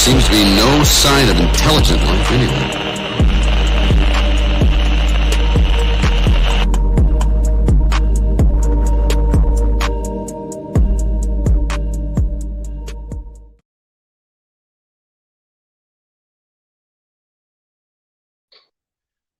seems to be no sign of intelligent life anywhere.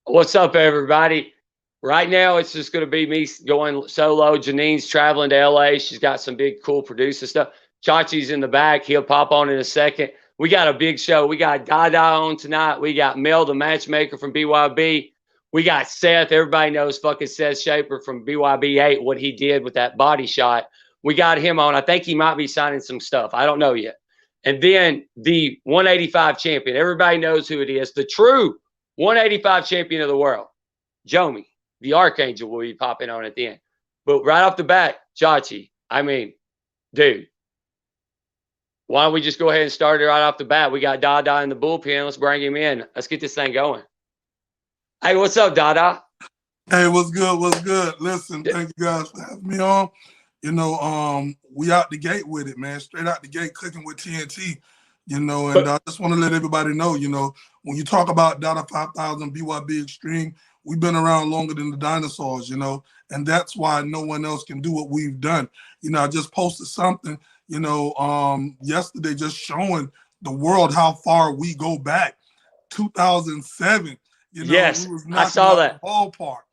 What's up, everybody? Right now, it's just going to be me going solo. Janine's traveling to LA. She's got some big, cool producer stuff. Chachi's in the back. He'll pop on in a second. We got a big show. We got Dada on tonight. We got Mel, the matchmaker from BYB. We got Seth. Everybody knows fucking Seth Shaper from BYB 8, what he did with that body shot. We got him on. I think he might be signing some stuff. I don't know yet. And then the 185 champion. Everybody knows who it is. The true 185 champion of the world, Jomi, the Archangel, will be popping on at the end. But right off the bat, Chachi, I mean, dude, why don't we just go ahead and start it right off the bat? We got Dada in the bullpen. Let's bring him in. Let's get this thing going. Hey, what's up, Dada? Hey, what's good? What's good? Listen, thank you guys for having me on. You know, we out the gate with it, man. Straight out the gate, cooking with TNT. You know, and I just want to let everybody know, you know, when you talk about Dada 5000 BYB Extreme, we've been around longer than the dinosaurs, you know, and that's why no one else can do what we've done. You know, I just posted something, you know, yesterday just showing the world how far we go back. 2007, you know, yes, we was I saw that. Ballpark.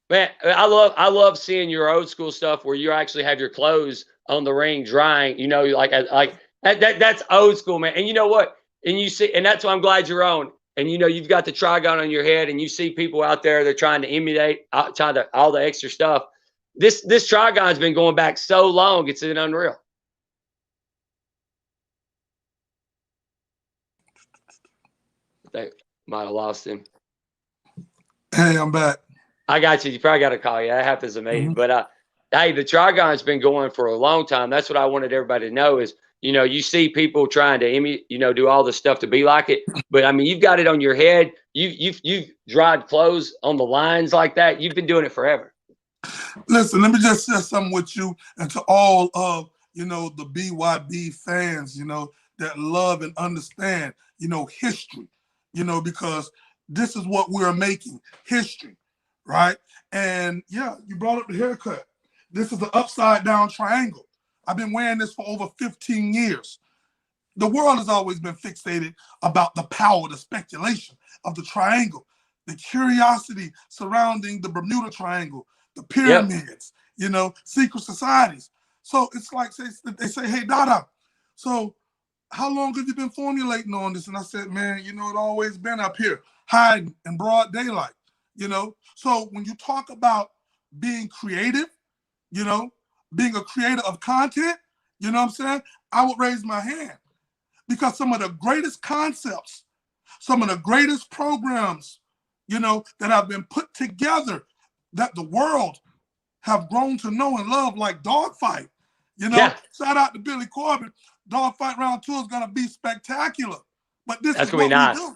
Man, I love seeing your old school stuff where you actually have your clothes on the ring drying, you know, like that's old school, man. And you know what? And you see, and that's why I'm glad you're on. And you know, you've got the trigon on your head, and you see people out there they're trying to emulate all the extra stuff. This trigon's been going back so long, it's unreal. They might have lost him. Hey, I'm back. I got you. You probably got to call you. That happens to me. But hey, the trigon's been going for a long time. That's what I wanted everybody to know is, you know, you see people trying to, you know, do all the stuff to be like it. But I mean, you've got it on your head. You've dried clothes on the lines like that. You've been doing it forever. Listen, let me just share something with you and to all of, you know, the BYB fans, you know, that love and understand, you know, history, you know, because this is what we're making, history, right? And yeah, you brought up the haircut. This is the upside down triangle. I've been wearing this for over 15 years. The world has always been fixated about the power, the speculation of the triangle, the curiosity surrounding the Bermuda Triangle, the pyramids, you know, secret societies. So it's like they say, hey, Dada, so how long have you been formulating on this? And I said, man, you know, it always been up here, hiding in broad daylight, you know. So when you talk about being creative, you know, being a creator of content, you know what I'm saying? I would raise my hand because some of the greatest concepts, some of the greatest programs, you know, that have been put together that the world have grown to know and love, like Dogfight, you know, shout out to Billy Corbin. Dogfight Round 2 is going to be spectacular, but this is what we do.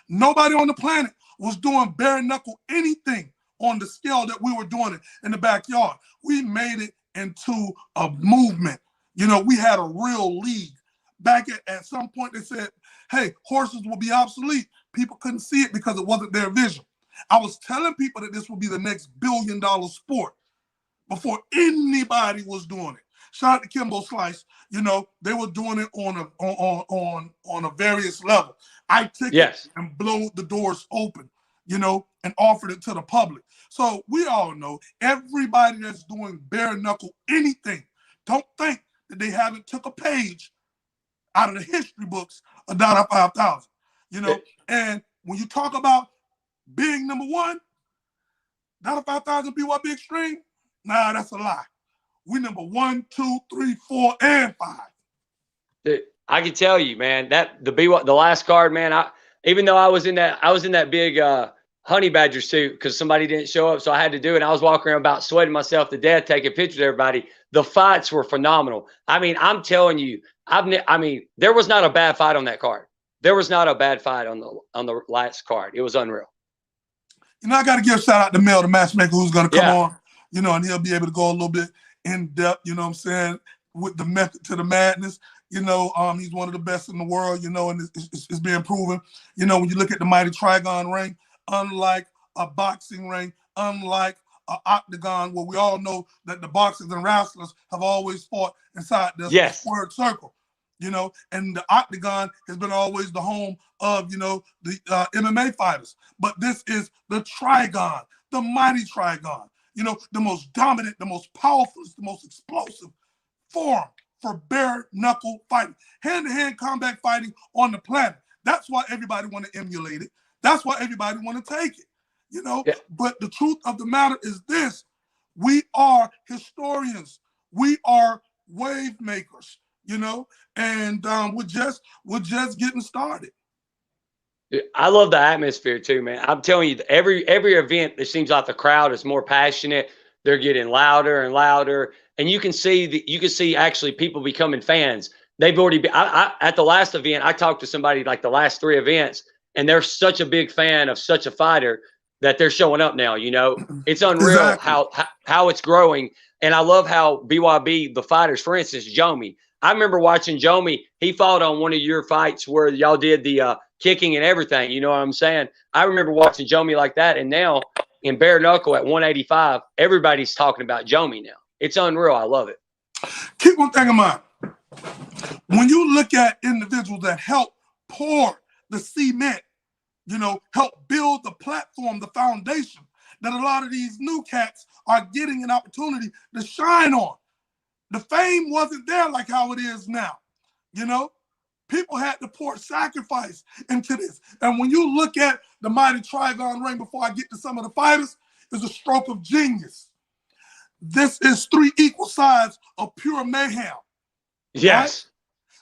Nobody on the planet was doing bare knuckle anything on the scale that we were doing it in the backyard. We made it into a movement. You know, we had a real league. Back at some point, they said, hey, horses will be obsolete. People couldn't see it because it wasn't their vision. I was telling people that this will be the next billion-dollar sport before anybody was doing it. Shout out to Kimbo Slice. You know, they were doing it on a various level. I took it and blew the doors open, you know, and offered it to the public. So we all know everybody that's doing bare knuckle anything, don't think that they haven't took a page out of the history books of Dada 5000, you know. And when you talk about being number one, Dada 5000 BYB Extreme, nah, that's a lie. We number 1, 2, 3, 4, and 5. Dude, I can tell you, man, that the last card, man. Even though I was in that big honey badger suit because somebody didn't show up, so I had to do it. I was walking around about sweating myself to death, taking pictures of everybody. The fights were phenomenal. I mean, I'm telling you, I mean, there was not a bad fight on that card. There was not a bad fight on the last card. It was unreal. You know, I got to give a shout out to Mel, the matchmaker, who's going to come on, you know, and he'll be able to go a little bit in depth, you know what I'm saying, with the method to the madness. You know, he's one of the best in the world, you know, and it's being proven. You know, when you look at the mighty Trigon ring, unlike a boxing ring, unlike an octagon, where we all know that the boxers and wrestlers have always fought inside the squared circle, you know, and the octagon has been always the home of, you know, the MMA fighters. But this is the Trigon, the mighty Trigon, you know, the most dominant, the most powerful, the most explosive form for bare knuckle fighting, hand-to-hand combat fighting on the planet. That's why everybody want to emulate it. That's why everybody want to take it, you know. Yeah. But the truth of the matter is this: we are historians, we are wave makers, you know, and we're just getting started. I love the atmosphere too, man. I'm telling you, every event, it seems like the crowd is more passionate. They're getting louder and louder, and you can see actually people becoming fans. They've already been. At the last event, I talked to somebody like the last 3 events, and they're such a big fan of such a fighter that they're showing up now. You know, it's unreal how it's growing, and I love how BYB, the fighters, for instance, Jomi. I remember watching Jomi. He fought on one of your fights where y'all did the kicking and everything. You know what I'm saying? I remember watching Jomi like that, and now in bare knuckle at 185, everybody's talking about Jomi now. It's unreal. I love it. Keep one thing in mind. When you look at individuals that help pour the cement, you know, help build the platform, the foundation that a lot of these new cats are getting an opportunity to shine on. The fame wasn't there like how it is now, you know? People had to pour sacrifice into this. And when you look at the mighty Trigon ring, before I get to some of the fighters, is a stroke of genius. This is 3 equal sides of pure mayhem. Yes.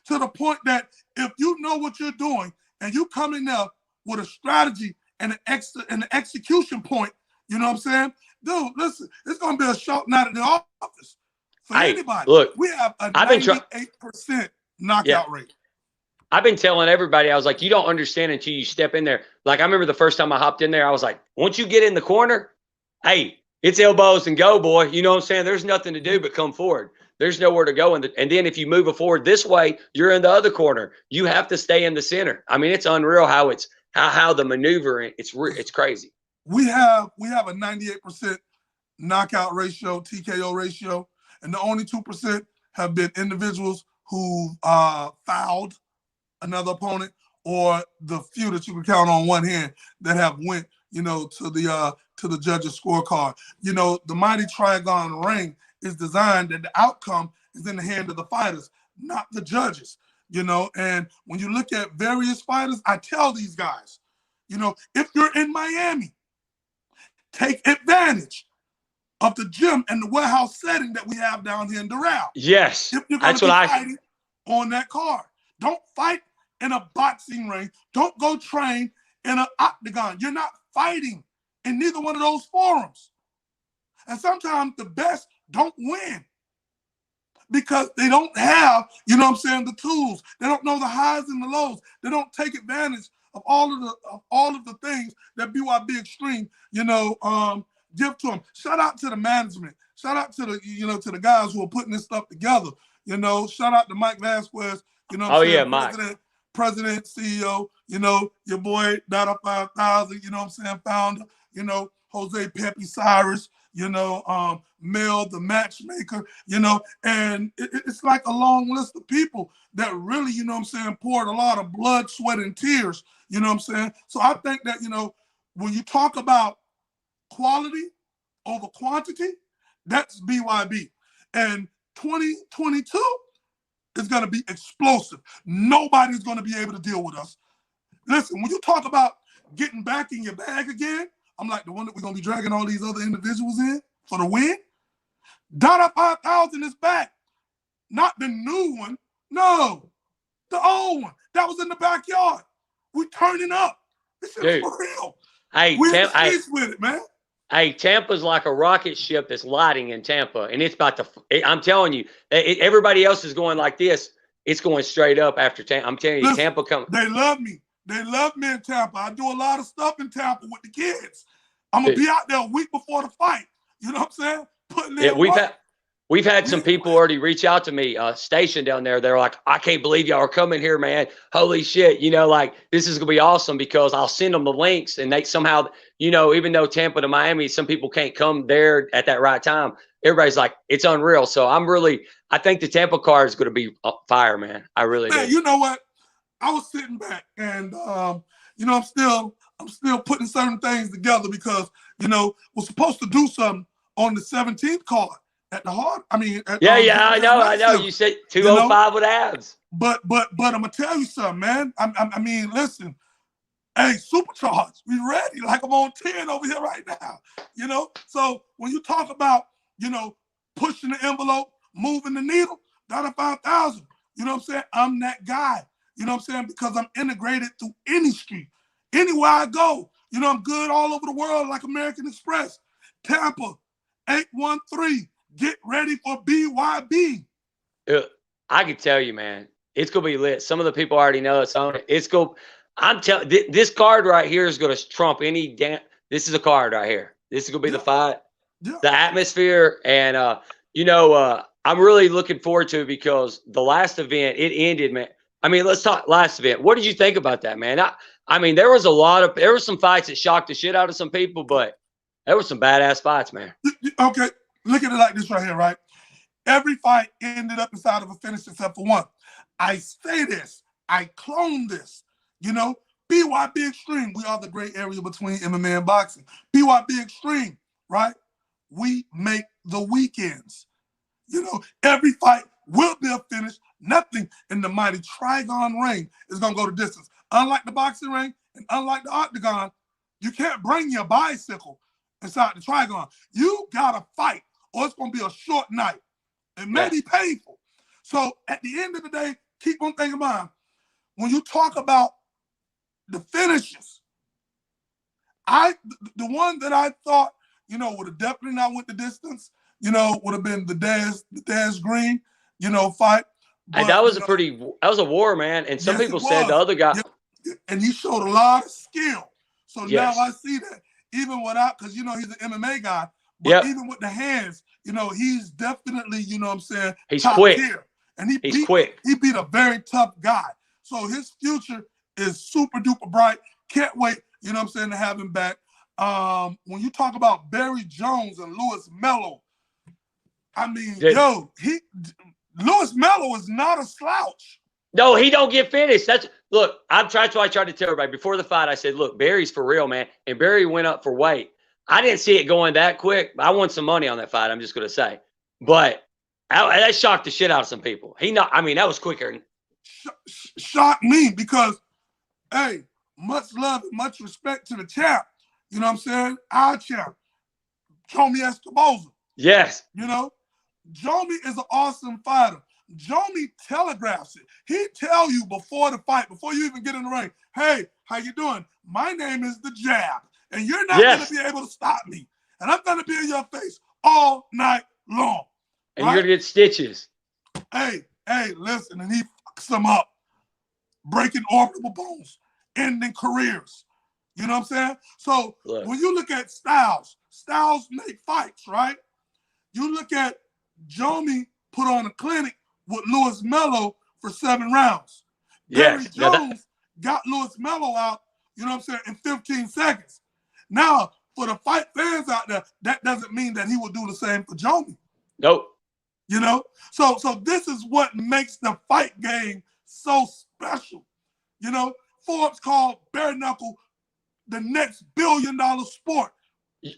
Right? To the point that if you know what you're doing and you come in there with a strategy and an execution point, you know what I'm saying? Dude, listen, it's going to be a shout night at the office. For anybody. Look, we have a 98% knockout rate. I've been telling everybody, I was like, you don't understand until you step in there. Like, I remember the first time I hopped in there, I was like, once you get in the corner, hey, it's elbows and go, boy. You know what I'm saying? There's nothing to do but come forward. There's nowhere to go. And then if you move it forward this way, you're in the other corner. You have to stay in the center. I mean, it's unreal how the maneuvering, it's crazy. We have a 98% knockout ratio, TKO ratio, and the only 2% have been individuals who fouled another opponent, or the few that you can count on one hand that have went, you know, to the judges' scorecard. You know, the mighty Trigon ring is designed that the outcome is in the hand of the fighters, not the judges. You know, and when you look at various fighters, I tell these guys, you know, if you're in Miami, take advantage of the gym and the warehouse setting that we have down here in Doral. Yes, if you're going to be fighting on that card, don't fight in a boxing ring. Don't go train in an octagon. You're not fighting in neither one of those forums. And sometimes the best don't win because they don't have, you know what I'm saying, the tools. They don't know the highs and the lows. They don't take advantage of all of the things that BYB Extreme, you know, give to them. Shout out to the management. Shout out to the, you know, to the guys who are putting this stuff together. You know, shout out to Mike Vasquez, you know what I'm saying? Mike. President, CEO, you know, your boy Dada 5000, you know what I'm saying, founder, you know, Jose Pepe Cyrus, you know, Mel, the matchmaker, you know, and it's like a long list of people that really, you know what I'm saying, poured a lot of blood, sweat, and tears, you know what I'm saying? So I think that, you know, when you talk about quality over quantity, that's BYB. And 2022 is going to be explosive. Nobody's going to be able to deal with us. Listen, when you talk about getting back in your bag again, I'm like the one that we're going to be dragging all these other individuals in for the win. Dada 5000 is back. Not the new one. No, the old one. That was in the backyard. We turning up. This is for real. Hey, we're in the streets with it, man. Hey, Tampa's like a rocket ship that's lighting in Tampa, and it's about to. I'm telling you, everybody else is going like this. It's going straight up after Tampa. I'm telling you, listen, Tampa coming. They love me. They love me in Tampa. I do a lot of stuff in Tampa with the kids. I'm gonna be out there a week before the fight. You know what I'm saying? Putting in work. We've had some people already reach out to me, stationed down there. They're like, I can't believe y'all are coming here, man. Holy shit. You know, like, this is going to be awesome, because I'll send them the links, and they somehow, you know, even though Tampa to Miami, some people can't come there at that right time. Everybody's like, it's unreal. So I think the Tampa card is going to be fire, man. I really do. You know what? I was sitting back, and, you know, I'm still putting certain things together, because, you know, we're supposed to do something on the 17th card. At the heart, I mean, I know. You said 205 with abs. But I'm gonna tell you something, man. I mean, listen, hey, supercharged, we ready. Like, I'm on 10 over here right now. You know, so when you talk about, you know, pushing the envelope, moving the needle, Dada 5000. You know what I'm saying? I'm that guy. You know what I'm saying? Because I'm integrated through any street, anywhere I go. You know, I'm good all over the world, like American Express, Tampa, 813. Get ready for BYB. I can tell you, man, it's gonna be lit. Some of the people already know it's on it. It's go. I'm telling this card right here is gonna trump any damn. This is a card right here. This is gonna be the fight, the atmosphere, and you know, I'm really looking forward to it, because the last event, it ended, man. I mean, let's talk last event. What did you think about that, man? I mean, there were some fights that shocked the shit out of some people, but there were some badass fights, man. Okay. Look at it like this right here, right? Every fight ended up inside of a finish except for one. I say this. I clone this. You know, BYB Extreme. We are the gray area between MMA and boxing. BYB Extreme, right? We make the weekends. You know, every fight will be a finish. Nothing in the mighty Trigon ring is going to go the distance. Unlike the boxing ring and unlike the octagon, you can't bring your bicycle inside the Trigon. You got to fight, or it's going to be a short night. It may be painful. So at the end of the day, keep one thing in mind. When you talk about the finishes, the one that I thought, you know, would have definitely not went the distance, you know, would have been the Daz Green, you know, fight. But, and that was a war, man. And some people said the other guy. Yeah. And he showed a lot of skill. So now I see that even without, because, you know, he's an MMA guy, but even with the hands, you know, he's definitely, you know what I'm saying, he's quick. Tier. And he's quick. He beat a very tough guy. So his future is super duper bright. Can't wait, you know what I'm saying, to have him back. When you talk about Barry Jones and Louis Mello, I mean, Louis Mello is not a slouch. No, he don't get finished. Look, I tried to tell everybody before the fight. I said, look, Barry's for real, man. And Barry went up for weight. I didn't see it going that quick. I won some money on that fight, I'm just going to say. But that shocked the shit out of some people. I mean, that was quicker. Shocked me because, hey, much love and much respect to the champ. You know what I'm saying? Our champ, Jomi Escoboza. Yes. You know, Jomi is an awesome fighter. Jomi telegraphs it. He tell you before the fight, before you even get in the ring, hey, how you doing? My name is the Jab, and you're not going to be able to stop me. And I'm going to be in your face all night long. And you're going to get stitches. Hey, listen, and he fucks them up, breaking orbital bones, ending careers. You know what I'm saying? So when you look at Styles make fights, right? You look at Jomi put on a clinic with Louis Mello for 7 rounds. Barry Jones got Louis Mello out, you know what I'm saying, in 15 seconds. Now, for the fight fans out there, that doesn't mean that he will do the same for Jomi. Nope. You know? So this is what makes the fight game so special. You know, Forbes called bare knuckle the next billion-dollar sport.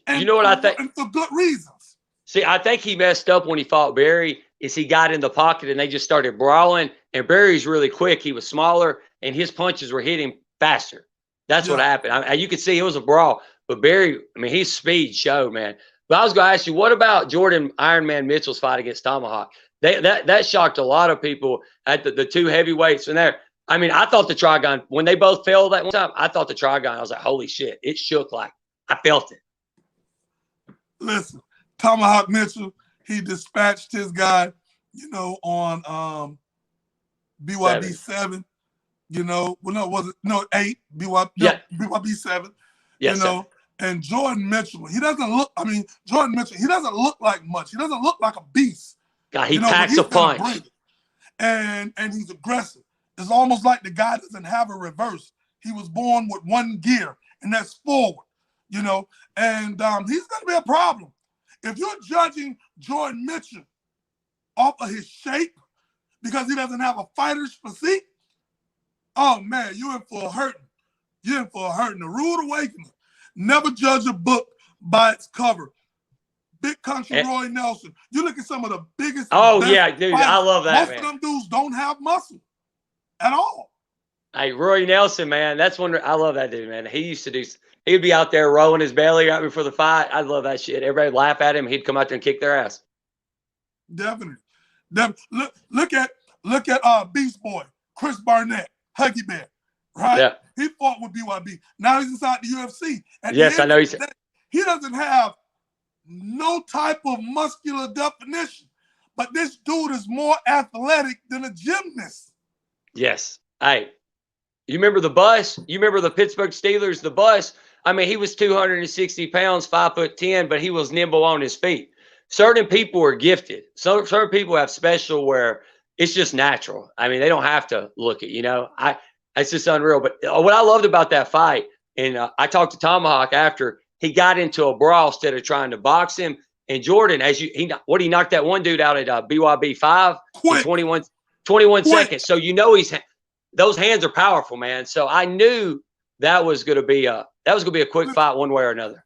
And, you know what I think? And for good reasons. See, I think he messed up when he fought Barry, is he got in the pocket and they just started brawling. And Barry's really quick. He was smaller, and his punches were hitting faster. That's what happened. You could see it was a brawl. But Barry, I mean, his speed showed, man. But I was going to ask you, what about Jordan Ironman Mitchell's fight against Tomahawk? That shocked a lot of people at the 2 heavyweights in there. I mean, I thought the Trigon, when they both fell that one time, I thought the Trigon, I was like, holy shit, it shook like, I felt it. Listen, Tomahawk Mitchell, he dispatched his guy, you know, on BYB 7, you know, well, no, was it? No, 8, BYB 7, yes, you know, and Jordan Mitchell, he doesn't look like much. He doesn't look like a beast. God, he You know, but packs he's a gonna punch. bring it. And he's aggressive. It's almost like the guy doesn't have a reverse. He was born with one gear, and that's forward, you know. And he's going to be a problem. If you're judging Jordan Mitchell off of his shape because he doesn't have a fighter's physique, oh, man, you're in for a hurting. You're in for a hurting. The Rude Awakening. Never judge a book by its cover. Big Country Roy Nelson. You look at some of the biggest. Oh, yeah, dude. Fighters. I love that, Most of them dudes don't have muscle at all. Hey, Roy Nelson, man. That's one. I love that dude, man. He used to do. He'd be out there rolling his belly right before the fight. I love that shit. Everybody would laugh at him. He'd come out there and kick their ass. Definitely. Look at Beast Boy, Chris Barnett, Huggy Bear, right? Yeah. He fought with BYB. Now he's inside the UFC. Yes, I know. He doesn't have no type of muscular definition, but this dude is more athletic than a gymnast. Yes. Hey, you remember the bus? You remember the Pittsburgh Steelers, the bus? I mean, he was 260 pounds, 5'10", but he was nimble on his feet. Certain people are gifted. Certain people have special where it's just natural. I mean, they don't have to look it, you know. It's just unreal. But what I loved about that fight, and I talked to Tomahawk after, he got into a brawl instead of trying to box him. And Jordan, he knocked that one dude out at BYB 5 in 21 seconds. So you know those hands are powerful, man. So I knew that was going to be a quick fight one way or another.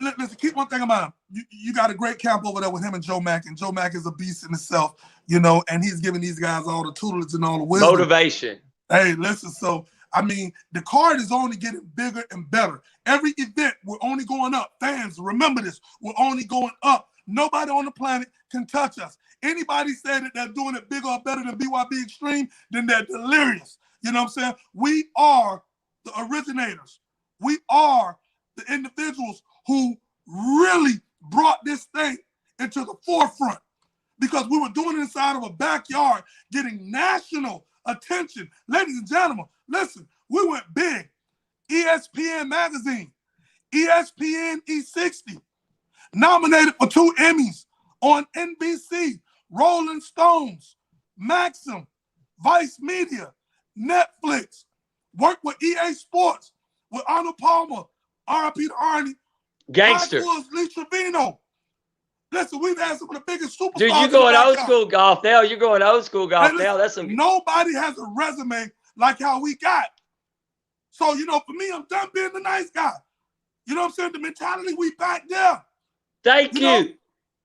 Listen, keep one thing about him. You got a great camp over there with him and Joe Mack, and Joe Mack is a beast in himself, you know, and he's giving these guys all the tutelage and all the wisdom. Motivation. Hey, listen, so, I mean, the card is only getting bigger and better. Every event, we're only going up. Fans, remember this. We're only going up. Nobody on the planet can touch us. Anybody say that they're doing it bigger or better than BYB Extreme, then they're delirious. You know what I'm saying? We are the originators. We are the individuals who really brought this thing into the forefront because we were doing it inside of a backyard, getting national attention. Ladies and gentlemen, listen, we went big. ESPN Magazine, ESPN E60, nominated for 2 Emmys on NBC, Rolling Stones, Maxim, Vice Media, Netflix, worked with EA Sports, with Arnold Palmer, R.I.P. to Arnie, Gangster. Lee Trevino. Listen, we've had some of the biggest superstars. Dude, you're going old school golf now. You're going old school golf now. That's some. Nobody has a resume like how we got. So, you know, for me, I'm done being the nice guy. You know what I'm saying? The mentality, we back there. Thank you. Know,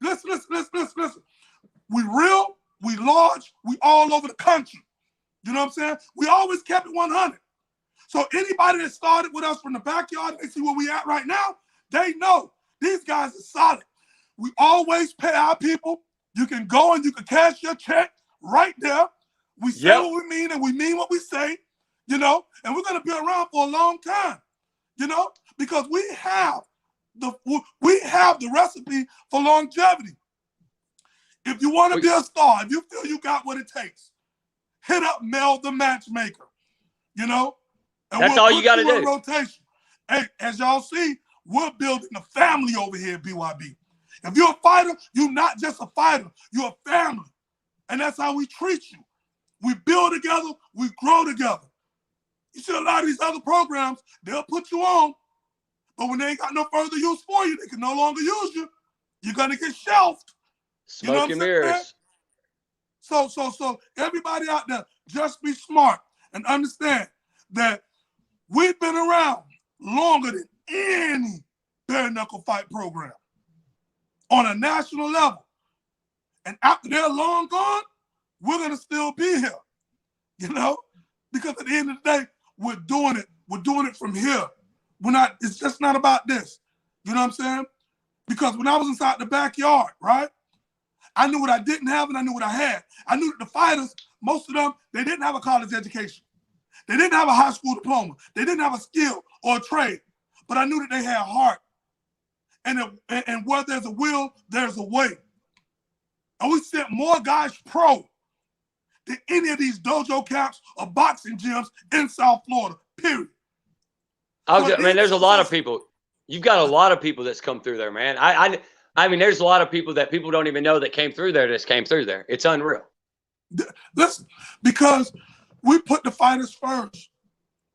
listen. We real, we large, we all over the country. You know what I'm saying? We always kept it 100. So anybody that started with us from the backyard, they see where we at right now, they know these guys are solid. We always pay our people. You can go and you can cash your check right there. We say what we mean and we mean what we say, you know, and we're going to be around for a long time, you know, because we have the recipe for longevity. If you want to be a star, if you feel you got what it takes, hit up Mel the Matchmaker, you know. And that's all you got to do. Rotation. Hey, as y'all see, we're building a family over here at BYB. If you're a fighter, you're not just a fighter. You're a family. And that's how we treat you. We build together. We grow together. You see a lot of these other programs, they'll put you on, but when they ain't got no further use for you, they can no longer use you. You're going to get shelved. Smoke and mirrors. So everybody out there, just be smart and understand that we've been around longer than any bare knuckle fight program on a national level. And after they're long gone, we're going to still be here, you know, because at the end of the day, we're doing it from here. It's just not about this. You know what I'm saying? Because when I was inside the backyard, right, I knew what I didn't have and I knew what I had. I knew that the fighters, most of them, they didn't have a college education. They didn't have a high school diploma. They didn't have a skill or a trade. But I knew that they had heart. And where there's a will, there's a way. And we sent more guys pro than any of these dojo camps or boxing gyms in South Florida, period. Man, there's a lot of people. You've got a lot of people that's come through there, man. I mean, there's a lot of people that people don't even know that came through there. Just came through there. It's unreal. Listen, because we put the fighters first.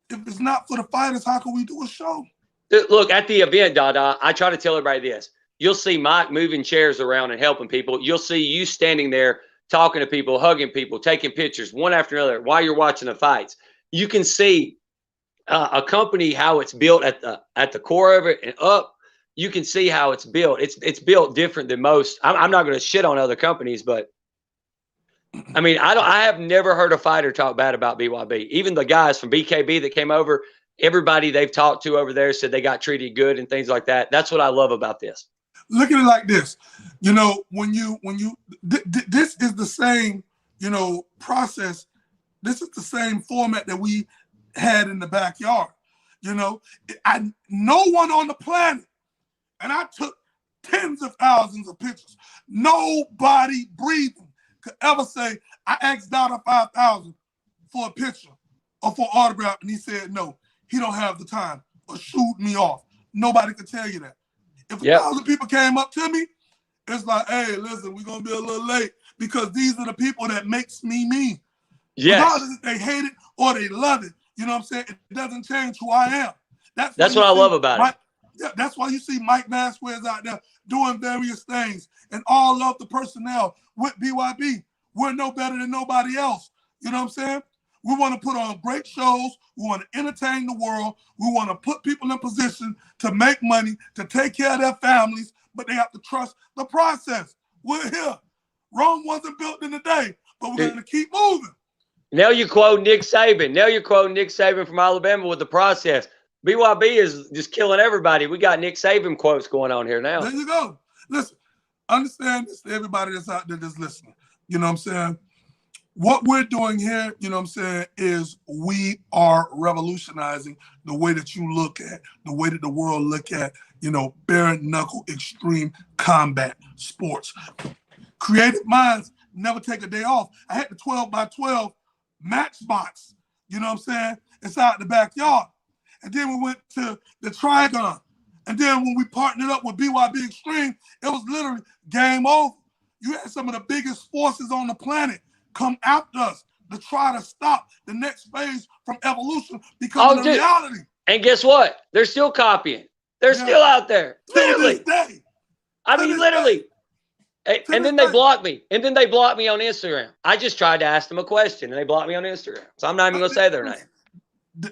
If it's not for the fighters, how can we do a show? Look, at the event, Dada, I try to tell everybody this. You'll see Mike moving chairs around and helping people. You'll see you standing there talking to people, hugging people, taking pictures one after another while you're watching the fights. You can see a company, how it's built at the core of it and up. You can see how it's built. It's built different than most. I'm not going to shit on other companies, but I mean, I have never heard a fighter talk bad about BYB. Even the guys from BKB that came over, everybody they've talked to over there said they got treated good and things like that. That's what I love about this. Look at it like this. You know, this is the same, you know, process. This is the same format that we had in the backyard. You know, no one on the planet, and I took tens of thousands of pictures. Nobody breathing could ever say, I asked Dada 5,000 for a picture or for autograph, and he said no. He don't have the time or shoot me off. Nobody could tell you that. If 1,000 people came up to me, it's like, hey, listen, we're going to be a little late because these are the people that makes me me. Yes. Regardless if they hate it or they love it, you know what I'm saying? It doesn't change who I am. That's what I love about it. Yeah, that's why you see Mike Vasquez out there doing various things and all of the personnel with BYB. We're no better than nobody else. You know what I'm saying? We want to put on great shows. We want to entertain the world. We want to put people in position to make money, to take care of their families, but they have to trust the process. We're here. Rome wasn't built in a day, but we're going to keep moving. Now you quote Nick Saban. Now you're quoting Nick Saban from Alabama with the process. BYB is just killing everybody. We got Nick Saban quotes going on here now. There you go. Listen, understand this to everybody that's out there that's listening. You know what I'm saying? What we're doing here, you know what I'm saying, is we are revolutionizing the way that you look at, the way that the world look at, you know, bare knuckle extreme combat sports. Creative minds never take a day off. I had the 12x12 matchbox, you know what I'm saying, inside the backyard. And then we went to the Trigon. And then when we partnered up with BYB Extreme, it was literally game over. You had some of the biggest forces on the planet come after us to try to stop the next phase from evolution because of the reality. And guess what? They're still copying. They're still out there. Literally. I mean, literally. And then they blocked me. And then they blocked me on Instagram. I just tried to ask them a question, and they blocked me on Instagram. So I'm not even going to say their name.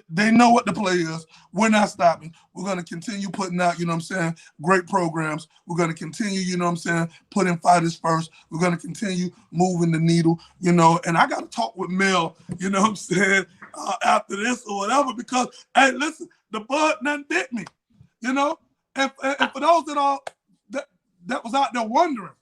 They know what the play is. We're not stopping. We're going to continue putting out, you know what I'm saying, great programs. We're going to continue, you know what I'm saying, putting fighters first. We're going to continue moving the needle, you know. And I got to talk with Mel, you know what I'm saying, after this or whatever, because, hey, listen, the bug nothing bit me, you know. And for those that was out there wondering,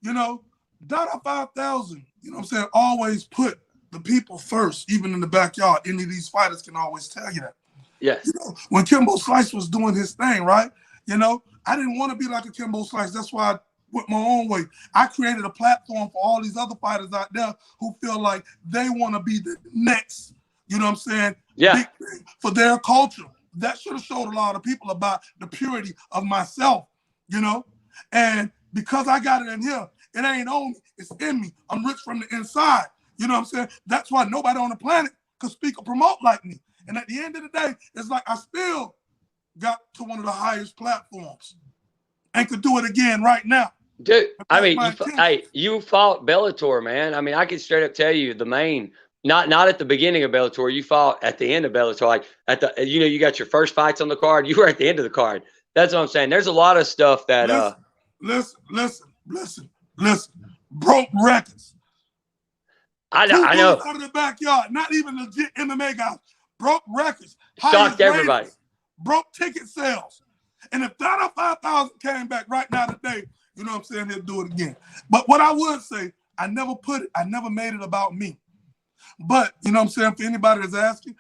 you know, Dada 5,000, you know what I'm saying, always put the people first, even in the backyard. Any of these fighters can always tell you that. Yes. You know, when Kimbo Slice was doing his thing, right? You know, I didn't want to be like a Kimbo Slice. That's why I went my own way. I created a platform for all these other fighters out there who feel like they want to be the next, you know what I'm saying? Yeah. Big thing for their culture. That should have showed a lot of people about the purity of myself, you know? And because I got it in here, it ain't on me, it's in me. I'm rich from the inside. You know what I'm saying? That's why nobody on the planet could speak or promote like me. And at the end of the day, it's like I still got to one of the highest platforms and could do it again right now. Dude, I mean, you fought Bellator, man. I mean, I can straight up tell you the main, not at the beginning of Bellator, you fought at the end of Bellator. Like at the, you know, you got your first fights on the card. You were at the end of the card. That's what I'm saying. There's a lot of stuff that listen. Broke records. I know. Out of the backyard, not even legit MMA guys. Broke records. Shocked everybody. Ratings, broke ticket sales. And if Dada 5,000 came back right now today, you know what I'm saying, he'll do it again. But what I would say, I never made it about me. But, you know what I'm saying, for anybody that's asking,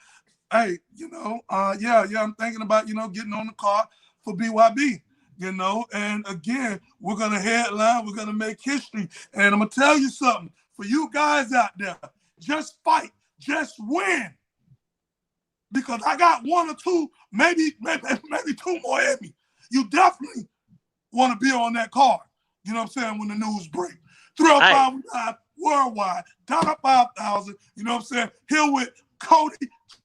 hey, you know, I'm thinking about, you know, getting on the card for BYB. You know, and again, we're going to headline, we're going to make history. And I'm going to tell you something. For you guys out there, just fight, just win. Because I got one or two, maybe two more in me. You definitely want to be on that card. You know what I'm saying? When the news break. 305 worldwide. Dada 5000. You know what I'm saying? Here with Cody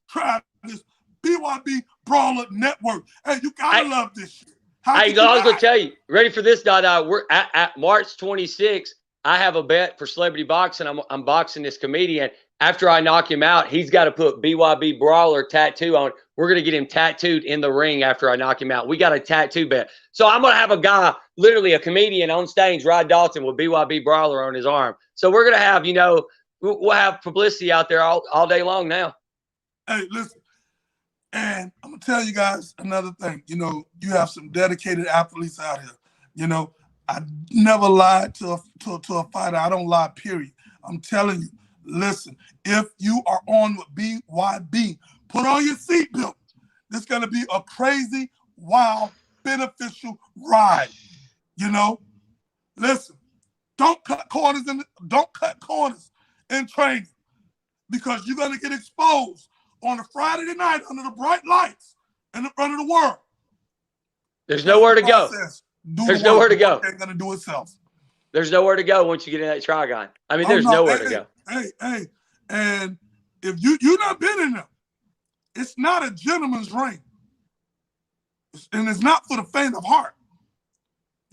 Travis, BYB Brawler Network. Hey, you gotta love this shit. I was gonna tell you, ready for this, Dada? We're at March 26th. I have a bet for celebrity boxing. I'm boxing this comedian. After I knock him out, he's got to put BYB Brawler tattoo on. We're going to get him tattooed in the ring after I knock him out. We got a tattoo bet. So I'm going to have a guy, literally a comedian on stage, Rod Dalton, with BYB Brawler on his arm. So we're going to have, you know, we'll have publicity out there all day long now. Hey, listen. And I'm going to tell you guys another thing. You know, you have some dedicated athletes out here. You know, I never lied to a fighter. I don't lie, period. I'm telling you. Listen, if you are on with BYB, put on your seatbelt. This is going to be a crazy, wild, beneficial ride. You know, listen, don't cut corners in training, because you're going to get exposed on a Friday night under the bright lights in the front of the world. There's nowhere to go. There's nowhere to go. It's going to do itself. There's nowhere to go once you get in that trigon. I mean, there's nowhere to go. Hey, and if you not been in there, it's not a gentleman's ring, and it's not for the faint of heart.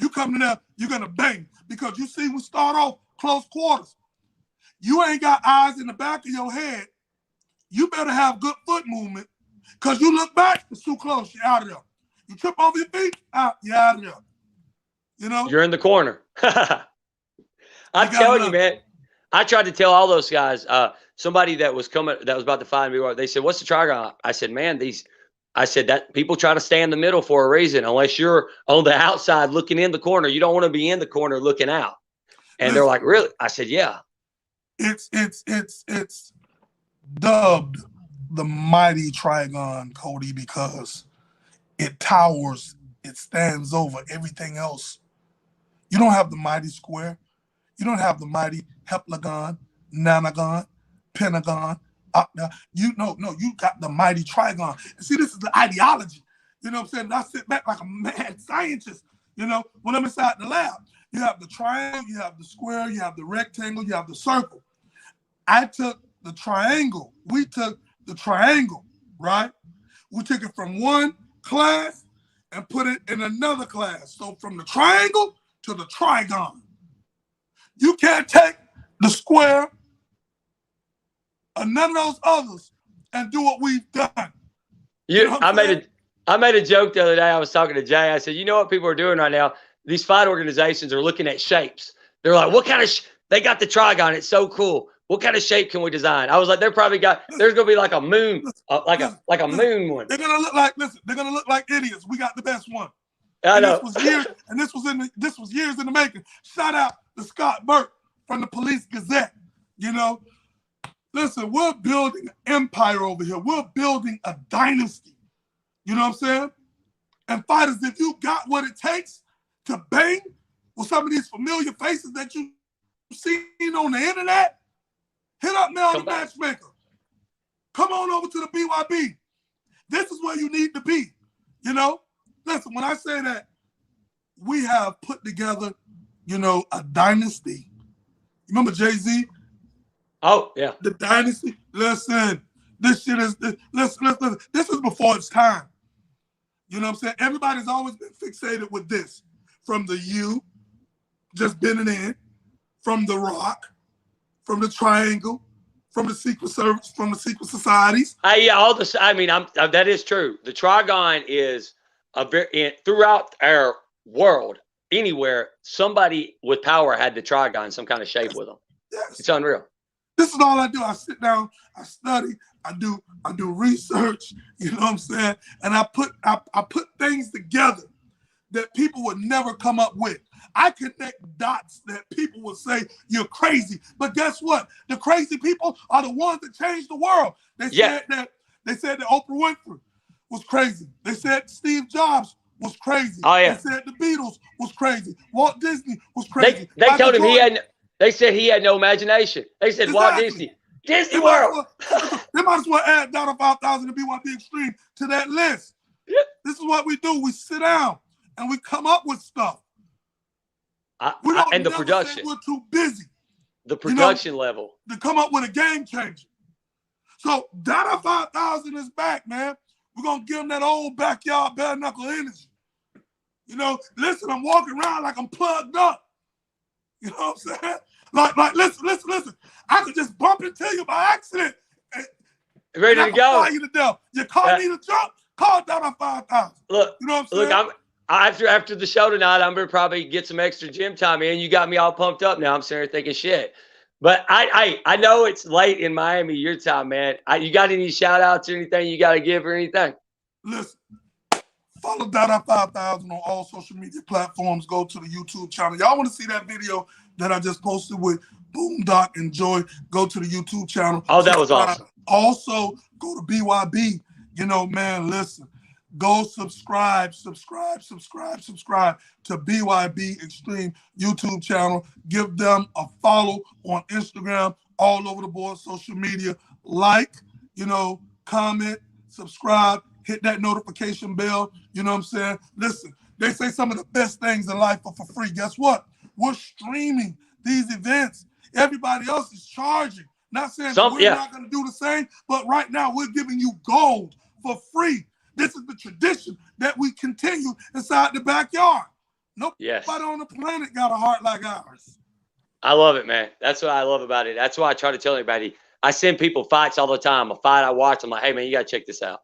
You come in there, you're gonna bang, because you see we start off close quarters. You ain't got eyes in the back of your head. You better have good foot movement, because you look back, it's too close. You're out of there. You trip over your feet, you're out of there. You know, you're in the corner. I'm telling you, man. I tried to tell all those guys, somebody that was about to find me, they said, what's the trigon? I said, man, I said that people try to stay in the middle for a reason. Unless you're on the outside looking in the corner, you don't want to be in the corner looking out. And they're like, really? I said, yeah. It's dubbed the mighty trigon, Cody, because it towers, it stands over everything else. You don't have the mighty square. You don't have the mighty heptagon, nonagon, pentagon, octagon. You got the mighty trigon. And see, this is the ideology. You know what I'm saying? I sit back like a mad scientist, you know, when I'm inside the lab. You have the triangle, you have the square, you have the rectangle, you have the circle. I took the triangle. We took the triangle, right? We took it from one class and put it in another class. So from the triangle to the trigon. You can't take the square or none of those others and do what we've done. I made a joke the other day. I was talking to Jay. I said, you know what people are doing right now? These fight organizations are looking at shapes. They're like, what kind of they got the trigon. It's so cool. What kind of shape can we design? I was like, there's going to be like a moon, like a moon one. They're going to look like, they're going to look like idiots. We got the best one. I know. This was years in the making. Shout out to Scott Burke from the Police Gazette. You know, listen, we're building an empire over here. We're building a dynasty. You know what I'm saying? And fighters, if you got what it takes to bang with some of these familiar faces that you've seen on the internet, hit up Mel the Matchmaker. Come on over to the BYB. This is where you need to be. You know? Listen, when I say that we have put together, you know, a dynasty. Remember Jay-Z? Oh, yeah. The dynasty. Listen, this shit is, listen. This is before its time. You know what I'm saying? Everybody's always been fixated with this. From the U, just bending in, from the Rock, from the Triangle, from the Secret Service, from the Secret Societies. Yeah, that is true. The trigon is throughout our world, anywhere, somebody with power had the trigon, some kind of shape with them. Yes. It's unreal. This is all I do. I sit down, I study, I do research, you know what I'm saying? And I put things together that people would never come up with. I connect dots that people would say, you're crazy. But guess what? The crazy people are the ones that changed the world. They said that Oprah Winfrey was crazy. They said Steve Jobs was crazy. Oh, yeah. They said the Beatles was crazy. Walt Disney was crazy. They told him they said he had no imagination. They said Walt Disney. Disney World. They might as well add Dada 5000 and BYB Extreme to that list. This is what we do. We sit down and we come up with stuff. And the production. We're too busy. The production level. To come up with a game changer. So Dada 5000 is back, man. We're going to give him that old backyard bare knuckle energy. You know, listen, I'm walking around like I'm plugged up. You know what I'm saying? Like, listen. I could just bump into you by accident. Ready to go. Fly you to death. Your car need a jump, call Dada 5000. Look, you know what I'm saying? After the show tonight, I'm going to probably get some extra gym time in. You got me all pumped up now. I'm sitting here thinking shit. But I know it's late in Miami, your time, man. You got any shout outs or anything you got to give or anything? Listen, follow Dada 5000 on all social media platforms. Go to the YouTube channel. Y'all want to see that video that I just posted with Boondock and Joy? Go to the YouTube channel. Oh, that was awesome. Also, go to BYB. You know, man, listen. Go subscribe to BYB Extreme YouTube channel. Give them a follow on Instagram, all over the board, social media. Like, you know, comment, subscribe, hit that notification bell. You know what I'm saying? Listen, they say some of the best things in life are for free. Guess what? We're streaming these events. Everybody else is charging. Not saying we're not going to do the same, but right now we're giving you gold for free. This is the tradition that we continue inside the backyard. Nobody on the planet got a heart like ours. I love it, man. That's what I love about it. That's why I try to tell everybody. I send people fights all the time. A fight I watch, I'm like, hey, man, you got to check this out.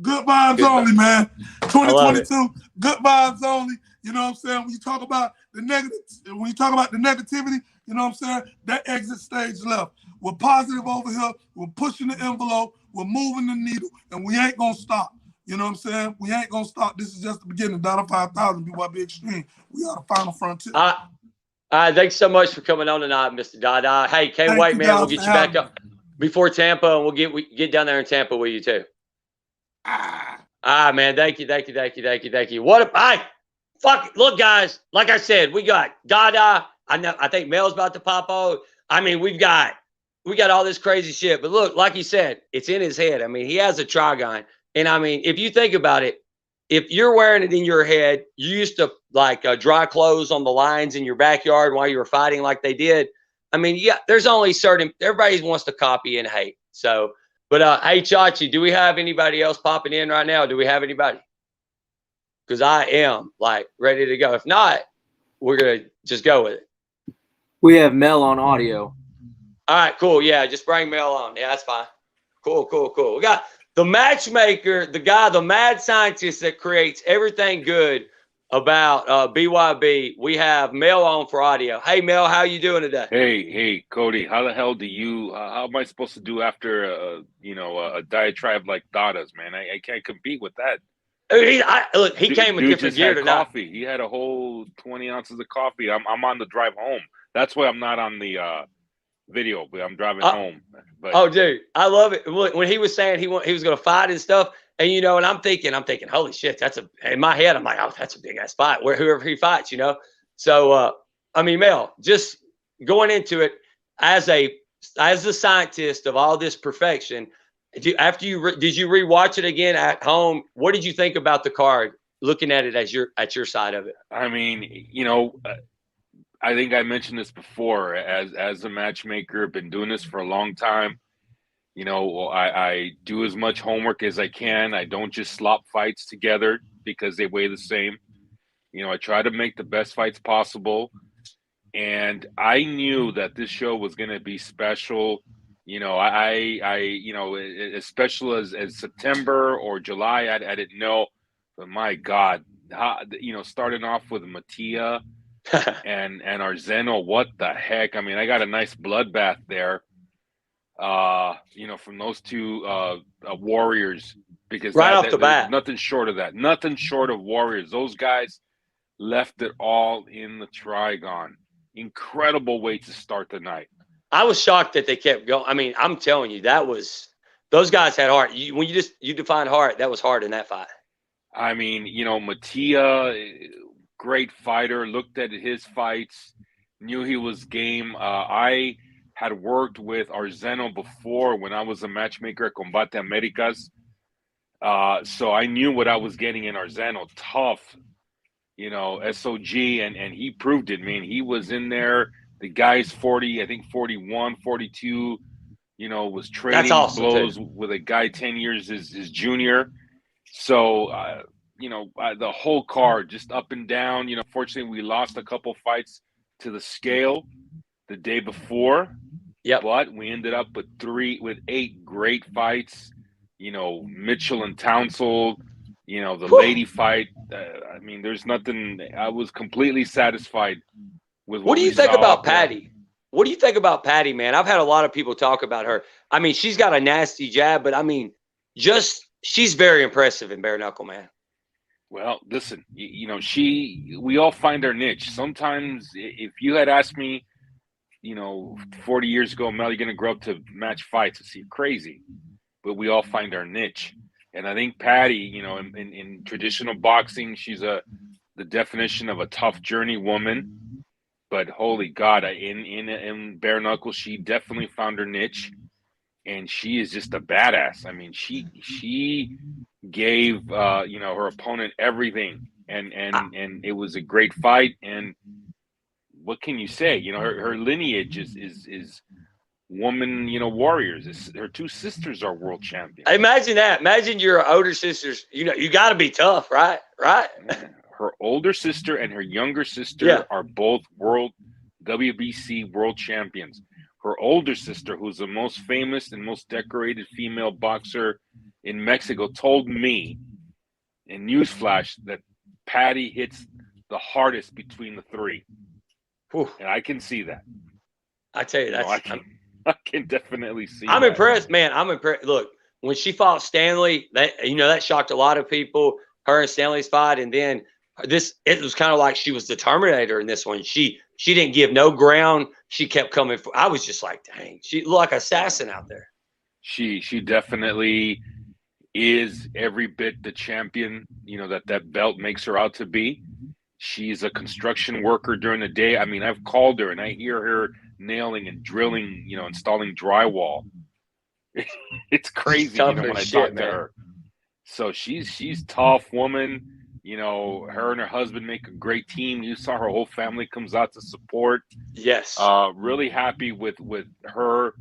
Good vibes only, man. 2022, good vibes only. You know what I'm saying? When you talk about the negativity, you know what I'm saying? That exit stage left. We're positive over here. We're pushing the envelope. We're moving the needle, and we ain't going to stop. You know what I'm saying? We ain't going to stop. This is just the beginning. Dada 5000, BYB Extreme. We are the final frontier. Thanks so much for coming on tonight, Mr. Dada. Hey, can't wait, man. We'll get you back up before Tampa, and we'll get down there in Tampa with you, too. Man, thank you. Look, guys, like I said, we got Dada. I think Mel's about to pop out. I mean, we got all this crazy shit. But look, like he said, it's in his head. I mean, he has a trigon. And I mean, if you think about it, if you're wearing it in your head, you used to like dry clothes on the lines in your backyard while you were fighting like they did. I mean, there's only everybody wants to copy and hate. So, but hey, Chachi, do we have anybody else popping in right now? Do we have anybody? Because I am like ready to go. If not, we're going to just go with it. We have Mel on audio. All right, cool. Yeah, just bring Mel on. Yeah, that's fine. Cool. We got the matchmaker, the mad scientist that creates everything good about BYB. We have Mel on for audio. Hey, Mel, how you doing today? Hey, Cody. How the hell do you? How am I supposed to do after a diatribe like Dada's, man? I can't compete with that. Look, he came with different gear tonight. Coffee. He had a whole 20 ounces of coffee. I'm on the drive home. That's why I'm not on the video, but I'm driving home. But, oh, dude, I love it. When he was saying he was going to fight and stuff, and you know, and I'm thinking, holy shit, in my head, I'm like, oh, that's a big ass fight. Whoever he fights, you know. So, I mean, Mel, just going into it as a scientist of all this perfection. Did you rewatch it again at home? What did you think about the card? Looking at it at your side of it. I mean, you know, I think I mentioned this before. As a matchmaker, been doing this for a long time. You know, I do as much homework as I can. I don't just slop fights together because they weigh the same. You know, I try to make the best fights possible. And I knew that this show was going to be special. You know, you know, as special as September or July, I didn't know. But my God, you know, starting off with Mattia and Arzeno, what the heck? I mean, I got a nice bloodbath there. You know, from those two warriors, because right off the bat, nothing short of that. Nothing short of warriors. Those guys left it all in the Trigon. Incredible way to start the night. I was shocked that they kept going. I mean, I'm telling you, those guys had heart. When you define heart, that was hard in that fight. I mean, you know, Mattia, great fighter, looked at his fights, knew he was game. I had worked with Arzeno before when I was a matchmaker at Combate Americas. So I knew what I was getting in Arzeno. Tough, SOG, and he proved it, man. He was in there. The guy's 40, I think 41, 42, was trading awesome, blows too. with a guy 10 years his junior. So, the whole card just up and down. Fortunately, we lost a couple fights to the scale the day before. Yep. But we ended up with 8 great fights. Mitchell and Townsend, the lady fight. There's nothing. I was completely satisfied with What do you think about there. Patty? What do you think about Patty, man? I've had a lot of people talk about her. She's got a nasty jab, but she's very impressive in bare knuckle, man. Well, listen, we all find our niche. Sometimes if you had asked me, 40 years ago, Mel, you're going to grow up to match fights. It's crazy. But we all find our niche. And I think Patty, in traditional boxing, she's the definition of a tough journey woman. But holy God, in bare knuckle, she definitely found her niche. And she is just a badass. She gave her opponent everything. And it was a great fight. And what can you say? Her lineage is woman, warriors. Her 2 sisters are world champions. Imagine that. Imagine your older sisters. You got to be tough, right? Right. Her older sister and her younger sister are both WBC world champions. Her older sister, who's the most famous and most decorated female boxer in Mexico, told me in newsflash that Patty hits the hardest between the 3. Whew. And I can see that. I tell you, I can definitely see. I'm impressed, man. I'm impressed. Look, when she fought Stanley, that shocked a lot of people. Her and Stanley's fight, and then it was kind of like she was the Terminator in this one. She didn't give no ground. She kept coming. I was just like, dang, she looked like an assassin out there. She definitely is every bit the champion, that belt makes her out to be. She's a construction worker during the day. I've called her and I hear her nailing and drilling, installing drywall. It's crazy, when I talk to her. So she's tough woman. Her and her husband make a great team. You saw her whole family comes out to support. Yes. Really happy with her,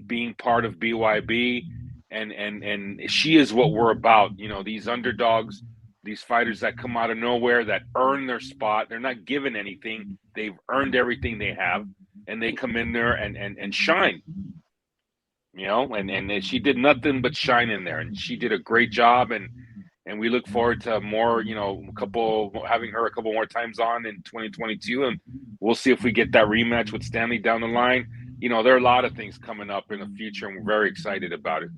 being part of BYB, and she is what we're about. These underdogs, these fighters that come out of nowhere, that earn their spot. They're not given anything. They've earned everything they have, and they come in there and shine. And she did nothing but shine in there, and she did a great job. And we look forward to more, having her a couple more times on in 2022, and we'll see if we get that rematch with Stanley down the line. There are a lot of things coming up in the future, and we're very excited about it.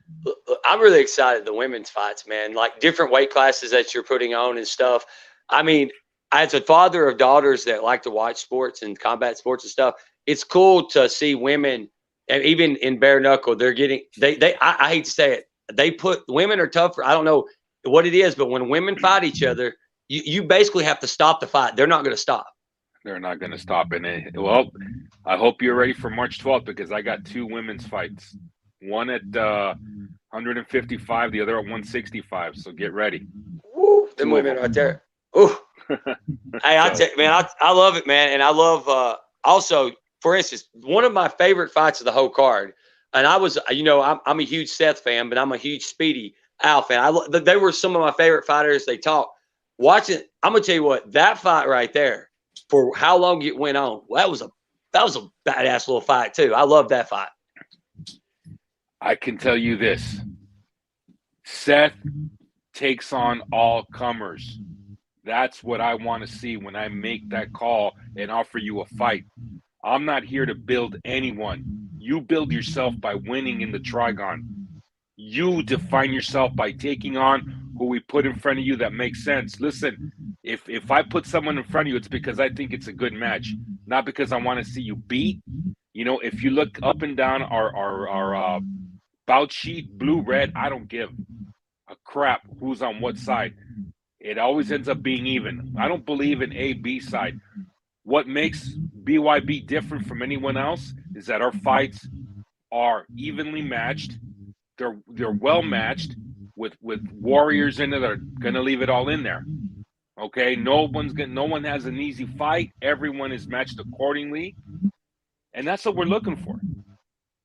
I'm really excited. The women's fights, man, like different weight classes that you're putting on and stuff. As a father of daughters that like to watch sports and combat sports and stuff, it's cool to see women, and even in bare knuckle, they're getting, I hate to say it, women are tougher. I don't know what it is, but when women fight each other, you basically have to stop the fight. They're not going to stop. They're not going to stop. And I hope you're ready for March 12th, because I got 2 women's fights, one at 155, the other at 165. So get ready. Woo, them women right there. Ooh. Hey, I tell you, man, I love it, man. And I love also, for instance, one of my favorite fights of the whole card. And I was, I'm a huge Seth fan, but I'm a huge Speedy Al fan. They were some of my favorite fighters. They talk. Watching, I'm gonna tell you what, that fight right there, for how long it went on, that was a badass little fight too. I love that fight. I can tell you this: Seth takes on all comers. That's what I want to see when I make that call and offer you a fight. I'm not here to build anyone. You build yourself by winning in the Trigon. You define yourself by taking on who we put in front of you that makes sense. Listen, if I put someone in front of you, it's because I think it's a good match, not because I want to see you beat. If you look up and down our bout sheet, blue, red, I don't give a crap who's on what side. It always ends up being even. I don't believe in A, B side. What makes BYB different from anyone else is that our fights are evenly matched. They're well matched with warriors in it that are going to leave it all in there. Okay, no one has an easy fight. Everyone is matched accordingly, and that's what we're looking for.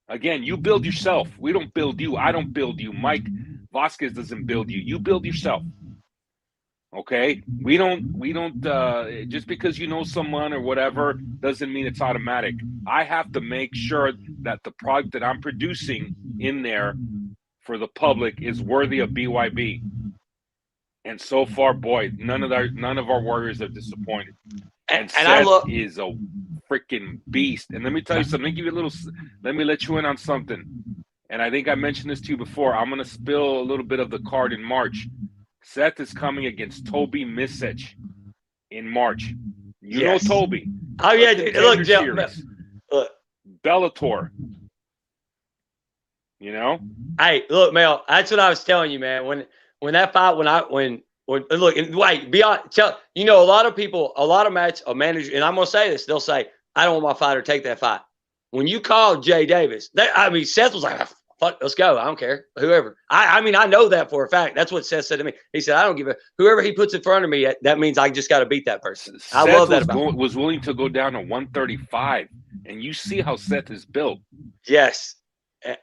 Again, you build yourself. We don't build you. I don't build you. Mike Vasquez doesn't build you. You build yourself. Okay, we don't just because you know someone or whatever doesn't mean it's automatic. I have to make sure that the product that I'm producing in there for the public is worthy of BYB. And so far, boy, none of our warriors have disappointed. And Seth is a freaking beast. And let me tell you something. Let me let you in on something. And I think I mentioned this to you before. I'm going to spill a little bit of the card in March. Seth is coming against Toby Misech in March. You know Toby. Oh, yeah. Look, Joe. Look. Bellator. You know? Hey, look, Mel, that's what I was telling you, man. When that fight, when look, and wait, you know, a lot of people, a lot of managers, and I'm going to say this, they'll say, I don't want my fighter to take that fight. When you called Jay Davis, Seth was like, fuck, let's go. I don't care. Whoever. I mean, I know that for a fact. That's what Seth said to me. He said, I don't give a whoever he puts in front of me, that means I just got to beat that person. I love that about him. Was willing to go down to 135, and you see how Seth is built. Yes.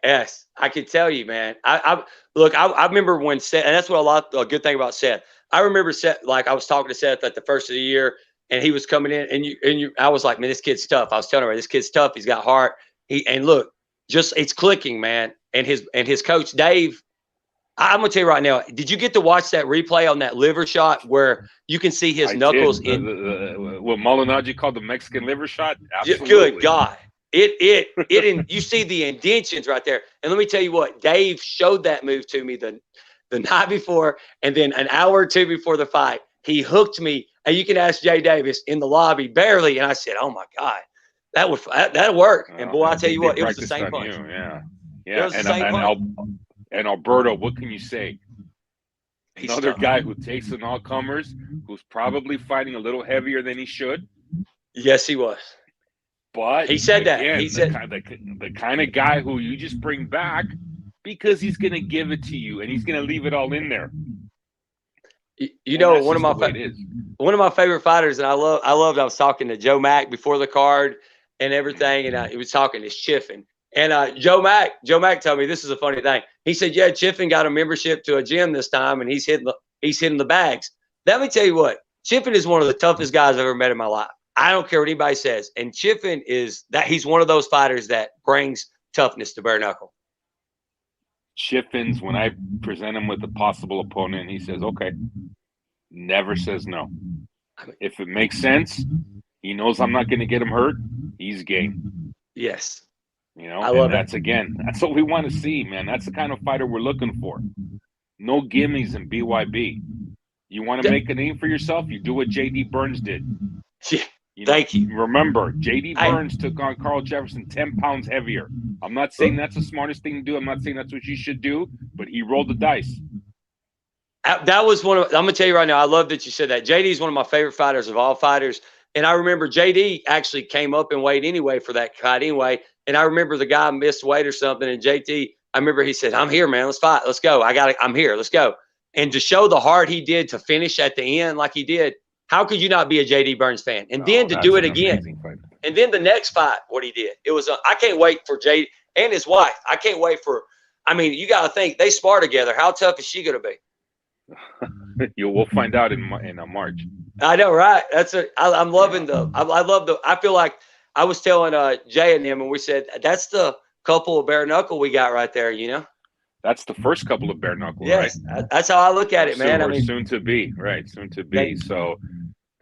Yes, I can tell you, man. I remember when Seth, and that's what a good thing about Seth. I remember Seth, like I was talking to Seth at the first of the year, and he was coming in, and I was like, man, this kid's tough. I was telling her, this kid's tough. He's got heart. And look, just it's clicking, man. And his coach Dave, I'm gonna tell you right now. Did you get to watch that replay on that liver shot where you can see his knuckles in what Molinari called the Mexican liver shot? Absolutely. Good God. You see the indentions right there. And let me tell you what, Dave showed that move to me the night before, and then an hour or two before the fight, he hooked me. And you can ask Jay Davis in the lobby, barely. And I said, oh my God, that'll work. And boy, I tell you what, it was the same punch. Yeah. And Alberto, what can you say? He's another guy who takes an all-comers, who's probably fighting a little heavier than he should. Yes, he was. But he said again, that. He said the kind of guy who you just bring back because he's going to give it to you and he's going to leave it all in there. You know, one of my favorite fighters, and I loved. I was talking to Joe Mack before the card and everything, and he was talking to Chiffin. And Joe Mack told me this is a funny thing. He said, "Yeah, Chiffin got a membership to a gym this time, and he's hitting the bags." Let me tell you what, Chiffin is one of the toughest guys I've ever met in my life. I don't care what anybody says. And Chiffin he's one of those fighters that brings toughness to bare knuckle. Chiffin's, when I present him with a possible opponent, he says, okay, never says no. If it makes sense, he knows I'm not going to get him hurt, he's game. Yes. You know, I love that's what we want to see, man. That's the kind of fighter we're looking for. No gimmies in BYB. You want to make a name for yourself, you do what J.D. Burns did. Yeah. Thank you. Remember, J.D. Burns took on Carl Jefferson 10 pounds heavier. I'm not saying that's the smartest thing to do. I'm not saying that's what you should do, but he rolled the dice. That was I'm going to tell you right now, I love that you said that. J.D. is one of my favorite fighters of all fighters. And I remember J.D. actually came up in weight anyway for that fight anyway. And I remember the guy missed weight or something. And J.T., I remember he said, I'm here, man. Let's fight. Let's go. I'm here. Let's go. And to show the heart he did to finish at the end like he did, how could you not be a J.D. Burns fan? And then to do it again. And then the next fight, what he did. It was I can't wait for J.D. and his wife. I can't wait for – I mean, you got to think, they spar together. How tough is she going to be? We'll find out in March. I know, right? I'm loving I feel like I was telling Jay and him, and we said, that's the couple of bare knuckle we got right there, you know? That's the first couple of bare knuckle, yes, right? That's how I look at it, man. Soon to be, right? Soon to be. So,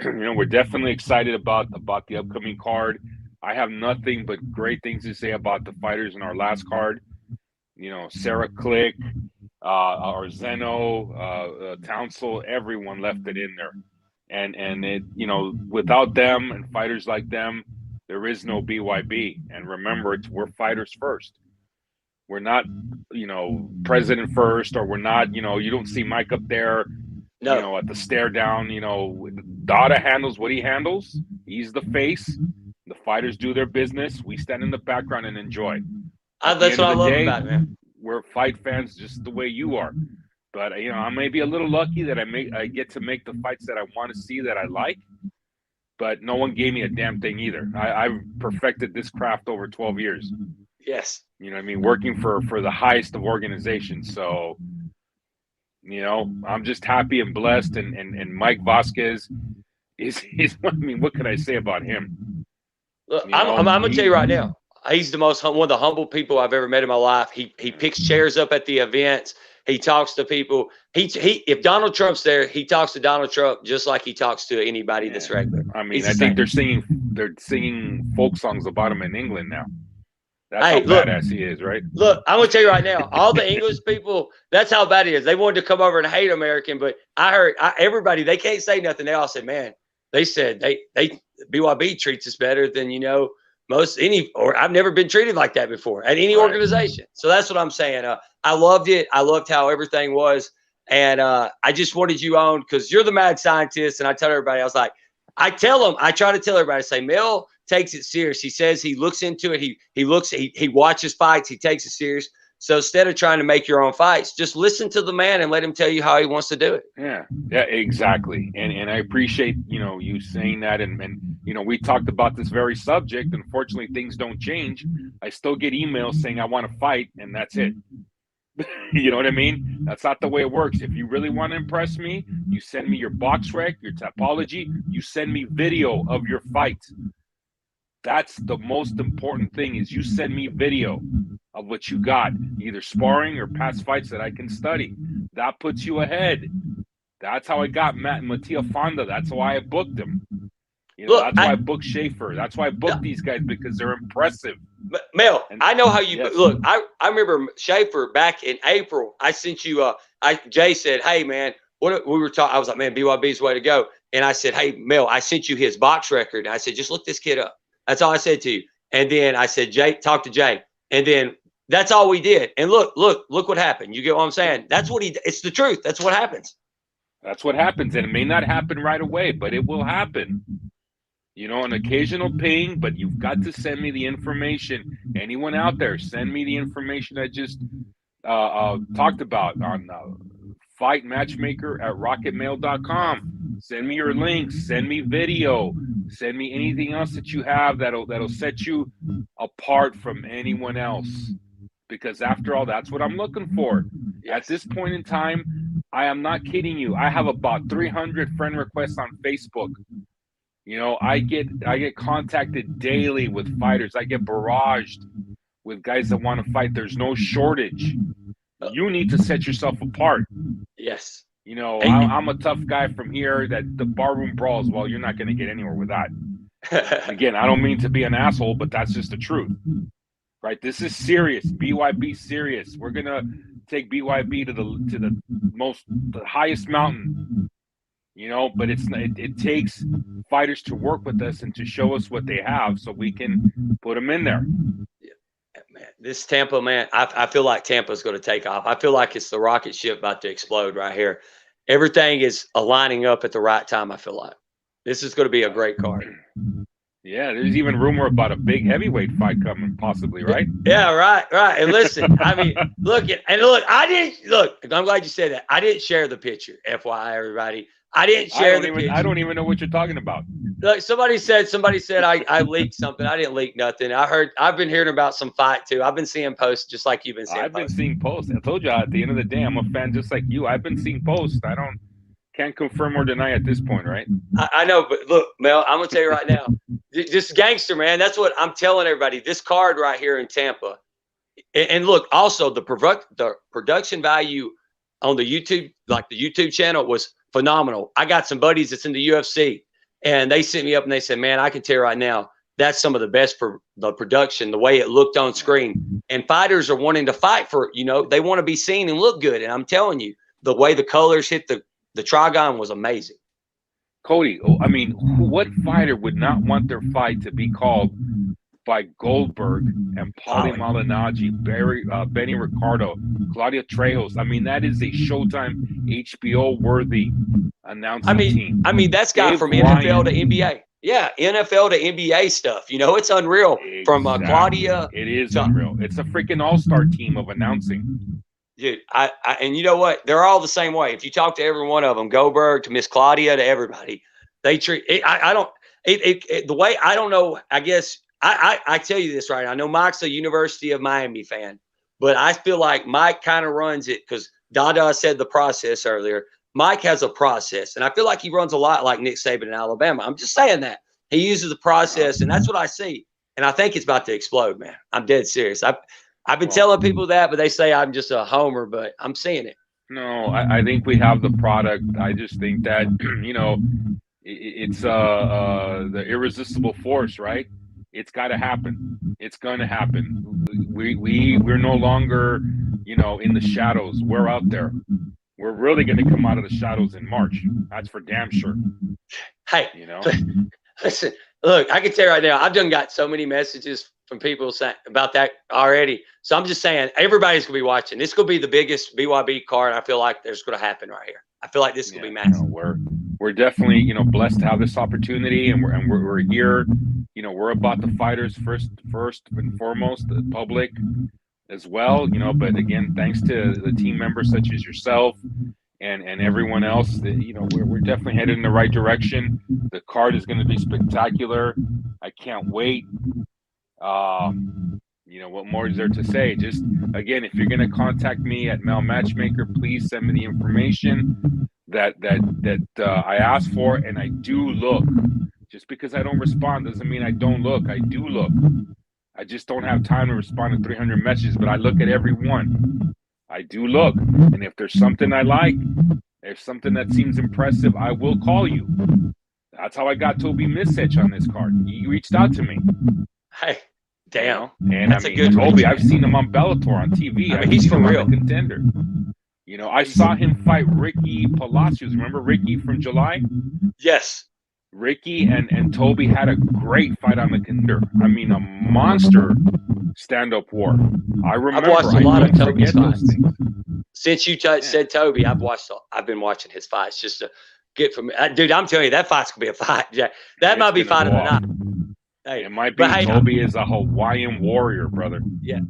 you know, we're definitely excited about the upcoming card. I have nothing but great things to say about the fighters in our last card. You know, Sarah Click, Arzeno, Townsell, everyone left it in there. And it, you know, without them and fighters like them, there is no BYB. And remember, we're fighters first. We're not, you know, president first, or we're not, you know, you don't see Mike up there, you know, at the stare down. You know, Dada handles what he handles. He's the face. The fighters do their business. We stand in the background and enjoy. That's what I love about it, man. We're fight fans just the way you are. But I may be a little lucky that I get to make the fights that I want to see, that I like. But no one gave me a damn thing either. I've perfected this craft over 12 years. Yes. You know what I mean? Working for the highest of organizations. So, I'm just happy and blessed. And Mike Vasquez is I mean, what can I say about him? Look, I'm going to tell you right now, he's one of the humble people I've ever met in my life. He picks chairs up at the events. He talks to people. If Donald Trump's there, he talks to Donald Trump just like he talks to anybody that's regular. I mean, I think they're singing folk songs about him in England now. That's how badass he is, right? Look, I'm gonna tell you right now, all the English people, that's how bad he is. They wanted to come over and hate American, but I heard everybody, they can't say nothing. They all said, man, they said they BYB treats us better than I've never been treated like that before at any organization. So that's what I'm saying. I loved it. I loved how everything was. And I just wanted you on because you're the mad scientist. And I tell everybody, I was like, I try to tell everybody, say, Mel takes it serious. He says he looks into it. He watches fights. He takes it serious. So instead of trying to make your own fights, just listen to the man and let him tell you how he wants to do it. Yeah, exactly. And I appreciate, you saying that. And we talked about this very subject. Unfortunately, things don't change. I still get emails saying I want to fight, and that's it. You know what I mean? That's not the way it works. If you really want to impress me, you send me your box rec, your topology, you send me video of your fight. That's the most important thing, is you send me video of what you got, either sparring or past fights that I can study. That puts you ahead. That's how I got Mattia Fonda. That's why I booked him. That's why I booked Schaefer. That's why I booked these guys, because they're impressive. Mel, I know how you look. I remember Schaefer back in April. I sent you. Jay said, "Hey man, what we were talking." I was like, "Man, BYB's way to go." And I said, "Hey Mel, I sent you his box record." And I said, "Just look this kid up." That's all I said to you. And then I said, "Jay, talk to Jay." And then that's all we did. And look what happened. You get what I'm saying? That's what it's the truth. That's what happens. That's what happens. And it may not happen right away, but it will happen. An occasional ping, but you've got to send me the information. Anyone out there, send me the information I just talked about on fightmatchmaker@rocketmail.com. Send me your links, send me video, send me anything else that you have that'll set you apart from anyone else. Because after all, that's what I'm looking for. At this point in time, I am not kidding you. I have about 300 friend requests on Facebook. I get contacted daily with fighters. I get barraged with guys that want to fight. There's no shortage. You need to set yourself apart. Yes. I'm a tough guy from here that the barroom brawls. Well, you're not going to get anywhere with that. Again, I don't mean to be an asshole, but that's just the truth. Right? This is serious. BYB serious. We're going to take BYB to the highest mountain. But it takes fighters to work with us and to show us what they have so we can put them in there. Yeah, man, this Tampa, man, I feel like Tampa's going to take off. I feel like it's the rocket ship about to explode right here. Everything is aligning up at the right time, I feel like. This is going to be a great card. Yeah, there's even rumor about a big heavyweight fight coming, possibly, right? Yeah, right. And listen, I mean, look, I'm glad you said that. I didn't share the picture, FYI, everybody. I didn't share the picture. I don't even know what you're talking about. Look, somebody said I leaked something. I didn't leak nothing. I've been hearing about some fight too. I've been seeing posts just like you've been seeing. I've been seeing posts. I told you at the end of the day, I'm a fan just like you. I've been seeing posts. Can't confirm or deny at this point, right? I know, but look, Mel, I'm gonna tell you right now, this gangster, man. That's what I'm telling everybody. This card right here in Tampa, and look, also the production value on the YouTube, like the YouTube channel, was phenomenal. I got some buddies that's in the UFC, and they sent me up and they said, "Man, I can tell you right now, that's some of the best for the production, the way it looked on screen." And fighters are wanting to fight for, they want to be seen and look good. And I'm telling you, the way the colors hit the trigon was amazing. Cody, I mean, what fighter would not want their fight to be called by Goldberg and Paulie Malignaggi, Benny Ricardo, Claudia Trejos? I mean, that is a Showtime HBO-worthy announcing team. I mean, that's got from NFL to NBA. Yeah, NFL to NBA stuff. It's unreal. Exactly. From Claudia. It is unreal. It's a freaking all-star team of announcing. Dude, and you know what? They're all the same way. If you talk to every one of them, Goldberg to Miss Claudia to everybody, they treat it. I don't. The way I don't know. I guess I tell you this right. I know Mike's a University of Miami fan, but I feel like Mike kind of runs it because Dada said the process earlier. Mike has a process, and I feel like he runs a lot like Nick Saban in Alabama. I'm just saying that he uses the process, and that's what I see. And I think it's about to explode, man. I'm dead serious. I've been telling people that, but they say I'm just a homer, but I'm seeing it. No, I think we have the product. I just think that, it's the irresistible force, right? It's got to happen. It's going to happen. We're no longer, in the shadows. We're out there. We're really going to come out of the shadows in March. That's for damn sure. Hey, listen, look, I can tell you right now, I've got so many messages from people saying about that already. So I'm just saying, everybody's going to be watching. This could be the biggest BYB card I feel like there's going to happen right here. I feel like this will be massive. We're definitely, blessed to have this opportunity, and we're here. We're about the fighters first and foremost, the public as well. But again, thanks to the team members such as yourself and everyone else, we're definitely headed in the right direction. The card is going to be spectacular. I can't wait. What more is there to say? Just again, if you're going to contact me at Mel Matchmaker, please send me the information that I asked for, and I do look. Just because I don't respond doesn't mean I don't look. I do look. I just don't have time to respond to 300 messages, but I look at every one. I do look, and if there's something I like, if something that seems impressive, I will call you. That's how I got Toby Misich on this card. He reached out to me. Hey, damn, and that's a good Toby. I've seen him on Bellator on TV. I mean, he's for real contender. I saw him fight Ricky Palacios. Remember Ricky from July? Yes. Ricky and Toby had a great fight on the contender. I mean, a monster stand-up war. I remember. I've watched a lot of Toby's fights. Since you said Toby, I've been watching his fights just to get from. Dude, I'm telling you, that fight's gonna be a fight. Jack. That might be fight of the night. Hey, it might be. Toby is a Hawaiian warrior, brother. Yeah.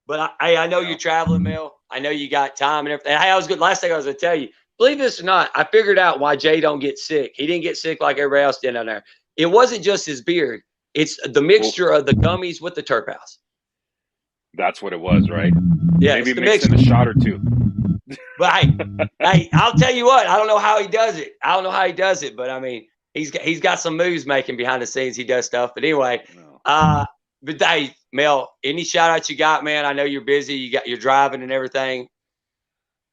But I know you're traveling, Mel. I know you got time and everything. Hey, I was good. Last thing I was going to tell you, believe this or not, I figured out why Jay don't get sick. He didn't get sick like everybody else did down there. It wasn't just his beard. It's the mixture of the gummies with the Terphouse. That's what it was, right? Yeah, maybe mixing a shot or two. But hey, I'll tell you what. I don't know how he does it. But I mean, he's got some moves making behind the scenes. He does stuff. But anyway, but hey, Mel, any shout outs you got, man? I know you're busy. You're driving and everything.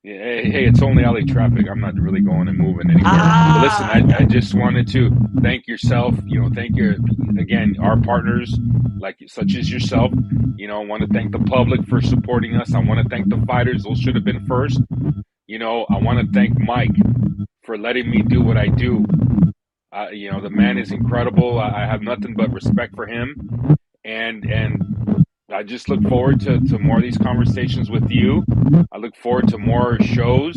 Yeah, hey, it's only LA traffic. I'm not really going and moving anywhere. But listen, I just wanted to thank yourself. Thank you again, our partners such as yourself. I want to thank the public for supporting us. I want to thank the fighters. Those should have been first. I want to thank Mike for letting me do what I do. The man is incredible. I have nothing but respect for him. And I just look forward to more of these conversations with you. I look forward to more shows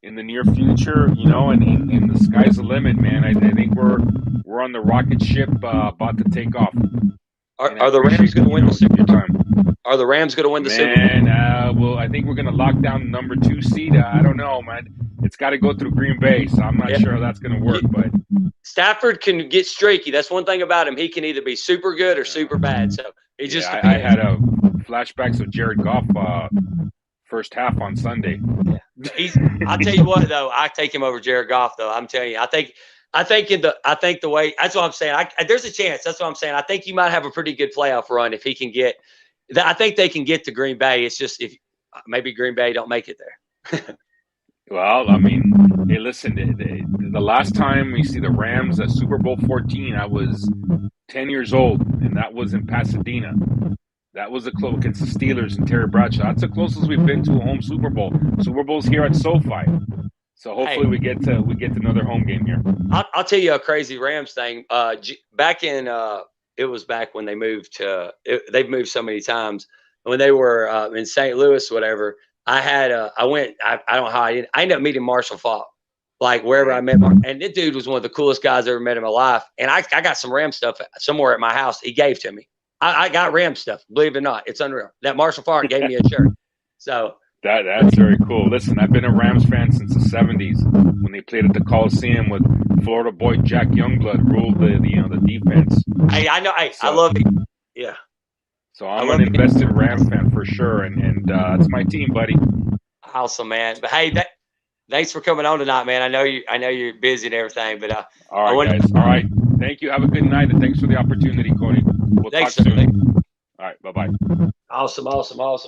in the near future, and the sky's the limit, man. I think we're on the rocket ship about to take off. Are the Rams going to win the Super Bowl? Are the Rams going to win the Super Bowl? Well, I think we're going to lock down the number 2 seed. I don't know, man. It's got to go through Green Bay, so I'm not sure how that's going to work. But Stafford can get streaky. That's one thing about him. He can either be super good or super bad. So it just depends. I had flashbacks of Jared Goff first half on Sunday. Yeah. I'll tell you what, though. I take him over Jared Goff, though. I'm telling you. I think the way – that's what I'm saying. There's a chance. That's what I'm saying. I think you might have a pretty good playoff run if he can get – I think they can get to Green Bay. It's just if maybe Green Bay don't make it there. Well, I mean, hey, listen, the last time we see the Rams at Super Bowl 14, I was 10 years old, and that was in Pasadena. That was the close against the Steelers and Terry Bradshaw. That's the closest we've been to a home Super Bowl. Super Bowl's here at SoFi. So hopefully we get to another home game here. I'll tell you a crazy Rams thing. Back in it was back when they moved to they've moved so many times. When they were in St. Louis, whatever. I don't know how I ended up meeting Marshall Falk, like wherever I met him. And this dude was one of the coolest guys I ever met in my life. And I got some Ram stuff somewhere at my house. He gave to me. I got Ram stuff. Believe it or not, it's unreal. That Marshall Falk gave me a shirt. So That's very cool. Listen, I've been a Rams fan since the '70s when they played at the Coliseum with Florida boy Jack Youngblood ruled the defense. Hey, I know. Hey, I So- love it. Yeah. So I'm an invested Rams fan for sure, and it's my team, buddy. Awesome, man. But hey, thanks for coming on tonight, man. I know you're busy and everything, but All right, guys. All right. Thank you. Have a good night, and thanks for the opportunity, Cody. We'll thanks, talk soon. sir. All right. Bye-bye. Awesome.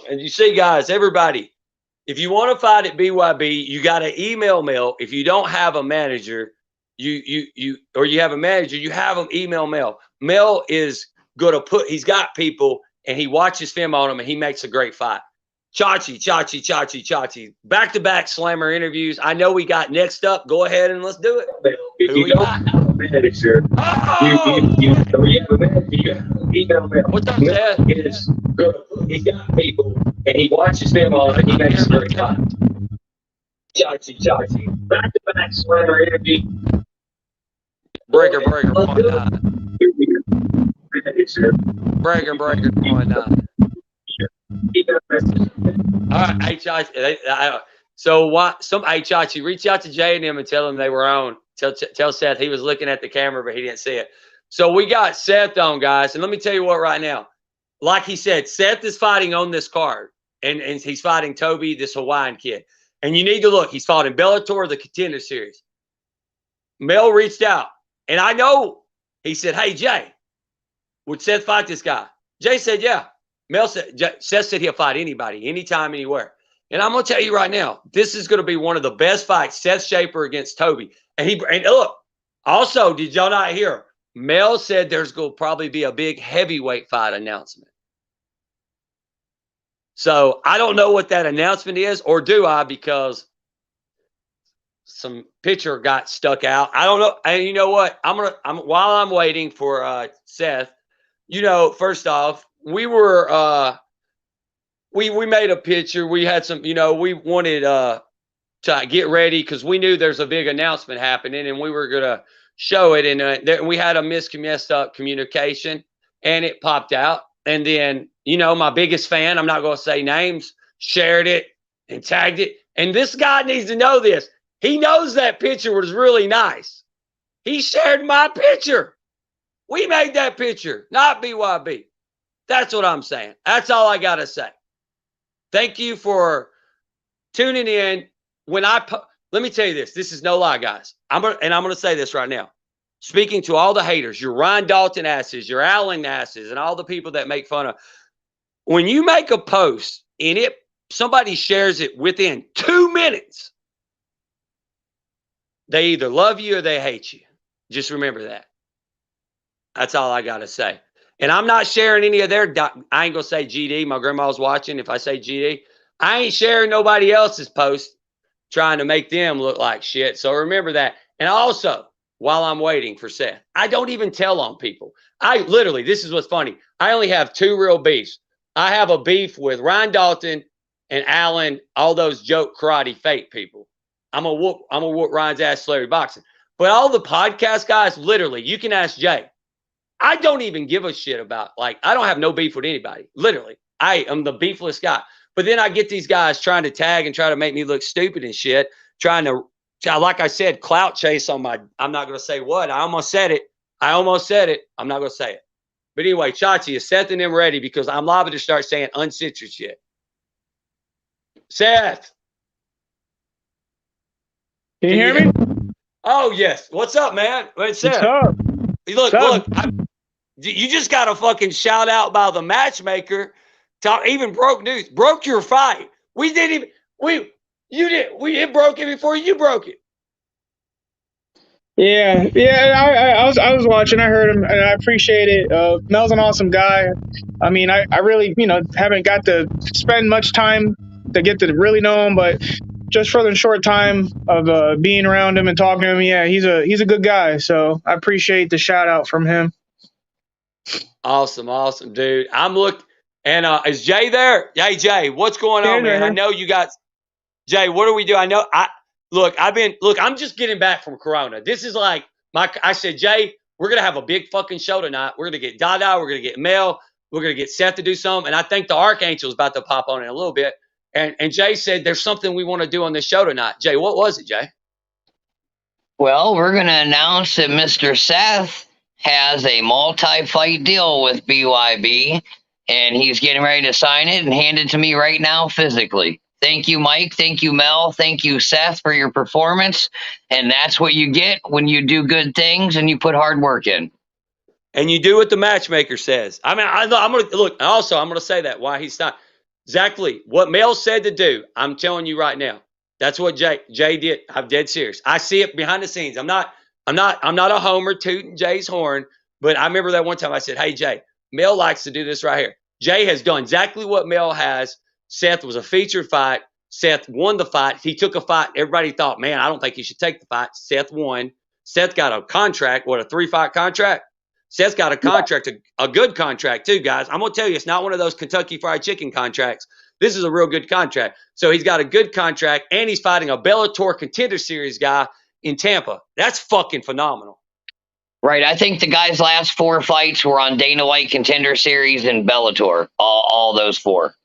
And you see, guys, everybody, if you want to fight at BYB, you got to email Mel. If you don't have a manager, you have a manager, you have them email Mel. Mel is going to he's got people, and he watches film on them, and he makes a great fight. Chachi. Back-to-back slammer interviews. I know we got next up. Go ahead and let's do it. If Who you we don't got? have a manager, you have a manager, you have to email Mel. What's up, Seth? Is good. He's got people, and he watches them all, and he makes a great fight. Chachi. Back-to-back slammer interview. Breaker, 0.9. Breaker, 0.9. All right, hey, Chachi. So hey, Chachi, reach out to Jay and them and tell them they were on. Tell Seth he was looking at the camera, but he didn't see it. So we got Seth on, guys. And let me tell you what right now. Like he said, Seth is fighting on this card. And he's fighting Toby, this Hawaiian kid. And you need to look. He's fought in Bellator, the Contender Series. Mel reached out. And I know he said, hey, Jay, would Seth fight this guy? Jay said, yeah. Seth said he'll fight anybody, anytime, anywhere. And I'm going to tell you right now, this is going to be one of the best fights, Seth Shaper against Toby. And look, also, did y'all not hear? Mel said there's going to probably be a big heavyweight fight announcement. So I don't know what that announcement is, or do I, because some picture got stuck out. I don't know. And you know what? While I'm waiting for Seth, first off, we were we made a picture. We had some, we wanted to get ready because we knew there's a big announcement happening, and we were gonna show it. And we had a messed up communication, and it popped out. And then, my biggest fan, I'm not gonna say names, shared it and tagged it. And this guy needs to know this. He knows that picture was really nice. He shared my picture. We made that picture, not BYB. That's what I'm saying. That's all I got to say. Thank you for tuning in. Let me tell you this. This is no lie, guys. I'm going to say this right now. Speaking to all the haters, your Ryan Dalton asses, your Allen asses, and all the people that make fun of. When you make a post and somebody shares it within 2 minutes, they either love you or they hate you. Just remember that. That's all I got to say. And I'm not sharing any of their, I ain't going to say GD. My grandma's watching. If I say GD, I ain't sharing nobody else's post trying to make them look like shit. So remember that. And also, while I'm waiting for Seth, I don't even tell on people. This is what's funny. I only have 2 real beefs. I have a beef with Ryan Dalton and Allen, all those joke karate fake people. I'm gonna whoop Ryan's ass celebrity boxing. But all the podcast guys, literally, you can ask Jay. I don't even give a shit about, I don't have no beef with anybody. Literally. I am the beefless guy. But then I get these guys trying to tag and try to make me look stupid and shit, trying to, like I said, clout chase on I'm not going to say what. I almost said it. I'm not going to say it. But anyway, Chachi is setting them ready because I'm liable to start saying uncensored shit. Seth. Can you hear me? Oh, yes. What's up, man? What's Seth? up? Look, you just got a fucking shout out by the matchmaker. Even broke news. Broke your fight. It broke it before you broke it. Yeah. I was watching. I heard him, and I appreciate it. Mel's an awesome guy. I mean, I really, haven't got to spend much time to get to really know him, but just for the short time of being around him and talking to him, yeah, he's a good guy. So I appreciate the shout out from him. Awesome, dude. I'm looking, and is Jay there? Hey, Jay, what's going on, man? I know you got Jay. What do we do? I know. I'm just getting back from Corona. This is like I said, Jay, we're gonna have a big fucking show tonight. We're gonna get Dada. We're gonna get Mel. We're gonna get Seth to do something, and I think the Archangel's about to pop on in a little bit. and Jay said there's something we want to do on this show tonight. Jay, what was it, Jay? Well, we're going to announce that Mr. Seth has a multi-fight deal with BYB, and he's getting ready to sign it and hand it to me right now physically. Thank you, Mike. Thank you, Mel. Thank you, Seth, for your performance. And that's what you get when you do good things and you put hard work in. And you do what the matchmaker says. I mean, I'm going to look. Also, I'm going to say that why he's not exactly what Mel said to do. I'm telling you right now. That's what Jay did. I'm dead serious. I see it behind the scenes. I'm not a homer tooting Jay's horn, but I remember that one time I said, "Hey Jay, Mel likes to do this right here." Jay has done exactly what Mel has. Seth was a featured fight. Seth won the fight. He took a fight. Everybody thought, man, I don't think he should take the fight. Seth won. Seth got a contract. What, a 3-fight contract? Seth's got a contract, a good contract too, guys. I'm going to tell you, it's not one of those Kentucky Fried Chicken contracts. This is a real good contract. So he's got a good contract, and he's fighting a Bellator Contender Series guy in Tampa. That's fucking phenomenal. Right. I think the guy's last 4 fights were on Dana White Contender Series and Bellator, all those 4.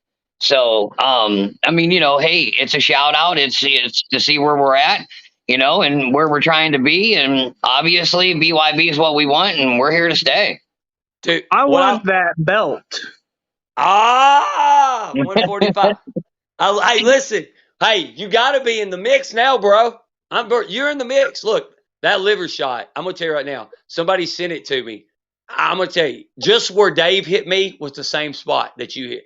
So, I mean, you know, hey, it's a shout out. It's to see where we're at, you know, and where we're trying to be. And obviously BYB is what we want, and we're here to stay. Dude, I want that belt. 145. Hey, listen. Hey, you got to be in the mix now, bro. You're in the mix. Look, that liver shot, I'm going to tell you right now. Somebody sent it to me. I'm going to tell you, just where Dave hit me was the same spot that you hit.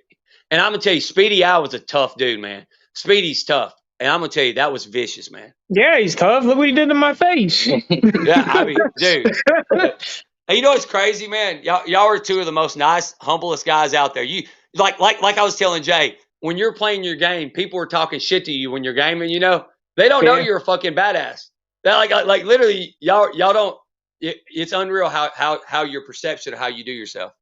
And I'm going to tell you, Speedy Al was a tough dude, man. Speedy's tough. And I'm going to tell you, that was vicious, man. Yeah, he's tough. Look what he did to my face. Yeah, I mean, dude. And you know what's crazy, man? Y'all are 2 of the most nice, humblest guys out there. You like I was telling Jay, when you're playing your game, people are talking shit to you when you're gaming, you know? They don't know you're a fucking badass. They're like literally, y'all don't. It's unreal how your perception of how you do yourself.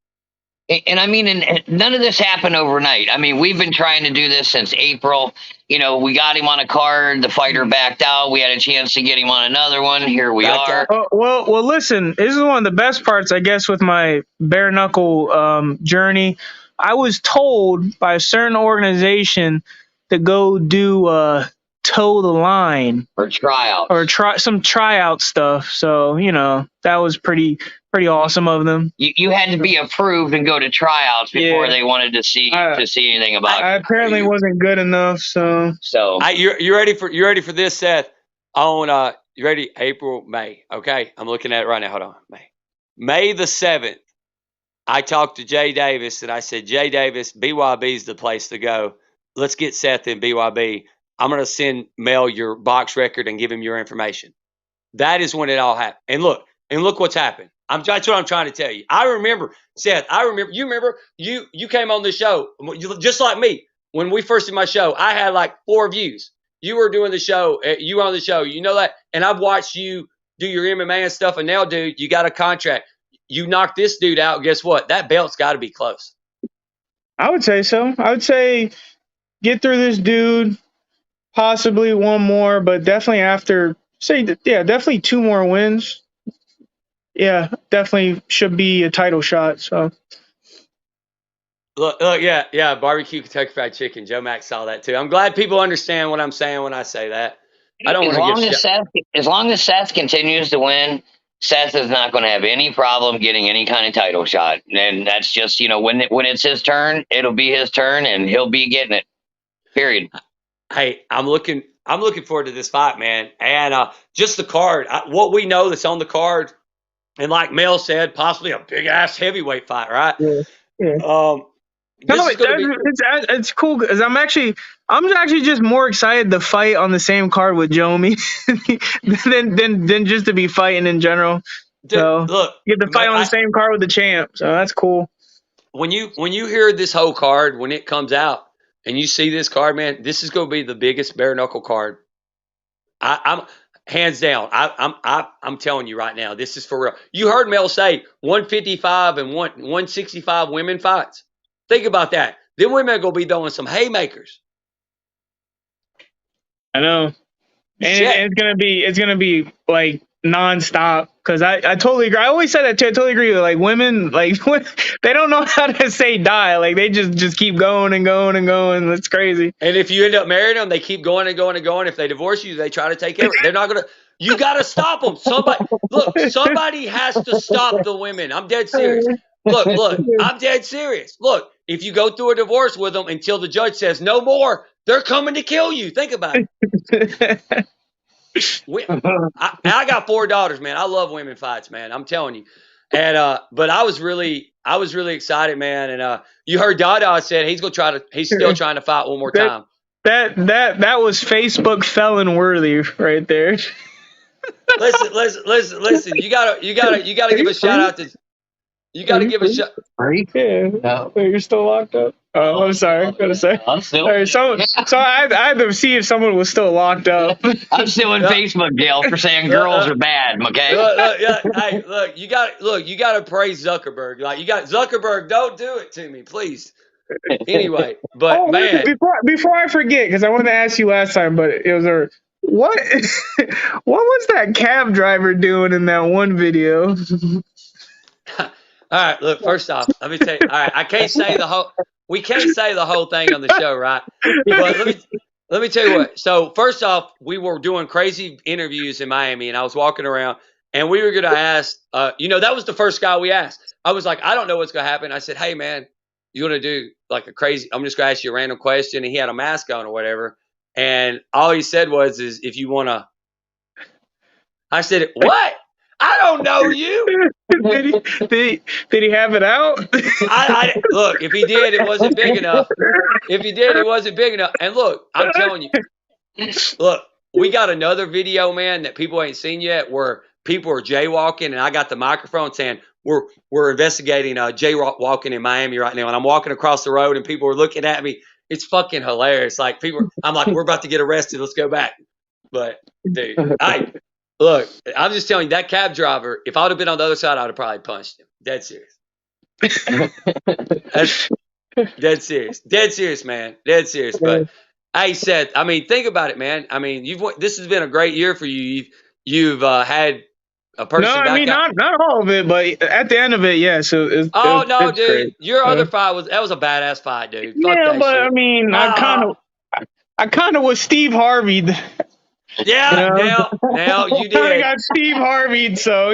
And I mean, and none of this happened overnight. I mean, we've been trying to do this since April. You know, we got him on a card. The fighter backed out. We had a chance to get him on another one. Here we are. Well, listen, this is one of the best parts, I guess, with my bare knuckle journey. I was told by a certain organization to go do toe the line or tryout or some tryout stuff. So, you know, that was pretty awesome of them. You had to be approved and go to tryouts before they wanted to see anything about it. I apparently wasn't good enough, so you ready for this, Seth? On you ready? April, May. Okay, I'm looking at it right now. Hold on, May the 7th. I talked to Jay Davis and I said, Jay Davis, BYB is the place to go. Let's get Seth in BYB. I'm going to send Mel your box record and give him your information. That is when it all happened. And look what's happened. That's what I'm trying to tell you. I remember, Seth, you remember you came on the show just like me. When we first did my show, I had like 4 views. You were doing the show. You were on the show. You know that. And I've watched you do your MMA and stuff. And now, dude, you got a contract. You knocked this dude out. Guess what? That belt's got to be close. I would say so. I would say get through this dude, possibly one more, but definitely definitely 2 more wins. Yeah, definitely should be a title shot. So look, yeah, barbecue Kentucky Fried Chicken. Joe Mack saw that too. I'm glad people understand what I'm saying when I say that. I don't want to get as long as Seth continues to win, Seth is not going to have any problem getting any kind of title shot. And that's just, you know, when it's his turn, it'll be his turn and he'll be getting it. Period. Hey, I'm looking forward to this fight, man. And just the card, what we know that's on the card, and like Mel said, possibly a big ass heavyweight fight, right? Yeah. It's cool because I'm actually just more excited to fight on the same card with Jomi than just to be fighting in general. Dude, so look, you get to fight on the same card with the champ, so that's cool. When you hear this whole card when it comes out and you see this card, man, this is going to be the biggest bare knuckle card. I'm hands down. I'm telling you right now, this is for real. You heard Mel say 155 and 165 women fights. Think about that. Them women are going to be throwing some haymakers. I know. And it's gonna be like nonstop. Because I totally agree. I always said that too. I totally agree with like women, like they don't know how to say die. Like they just keep going and going and going. It's crazy. And if you end up marrying them, they keep going and going and going. If they divorce you, they try to take care of it. They're not gonna. You got to stop them. Somebody has to stop the women. I'm dead serious. Look, I'm dead serious. Look, if you go through a divorce with them until the judge says no more, they're coming to kill you. Think about it. I got 4 daughters, man. I love women fights, man. I'm telling you. And but I was really excited, man. And you heard Dada said he's still trying to fight one more time. That was Facebook felon worthy right there. Listen. You gotta give a shout out to. You gotta give a shout. Yeah. No. You're still locked up. Oh, I'm sorry. I'm gonna say. I'm still. Right, so I had to see if someone was still locked up. I'm still in Facebook jail for saying girls are bad. Okay. Look, you gotta praise Zuckerberg. Like you got Zuckerberg. Don't do it to me, please. Anyway, but man, before I forget, because I wanted to ask you last time, but it was what was that cab driver doing in that one video? All right, look, first off, let me tell you. All right, we can't say the whole thing on the show, right? But let me tell you what. So first off, we were doing crazy interviews in Miami, and I was walking around, and we were going to ask, that was the first guy we asked. I was like, I don't know what's going to happen. I said, hey, man, you want to do like I'm just going to ask you a random question. And he had a mask on or whatever. And all he said is if you want to, I said, what? I don't know you. Did he have it out? Look, if he did, it wasn't big enough. If he did, it wasn't big enough. And look, I'm telling you, look, we got another video, man, that people ain't seen yet where people are jaywalking, and I got the microphone saying, we're investigating jaywalking in Miami right now. And I'm walking across the road and people are looking at me. It's fucking hilarious. Like I'm like, we're about to get arrested. Let's go back. But dude, look, I'm just telling you, that cab driver, if I would have been on the other side, I would have probably punched him. Dead serious. Dead serious, man. Dead serious. But hey, Seth, I mean, think about it, man. I mean, this has been a great year for you. You've had a person. No, I mean, not all of it, but at the end of it, yeah. So dude, your other fight was a badass fight, dude. Fuck yeah, but shit. I mean, I kind of was Steve Harvey. Yeah, now you did. I got Steve Harvey, so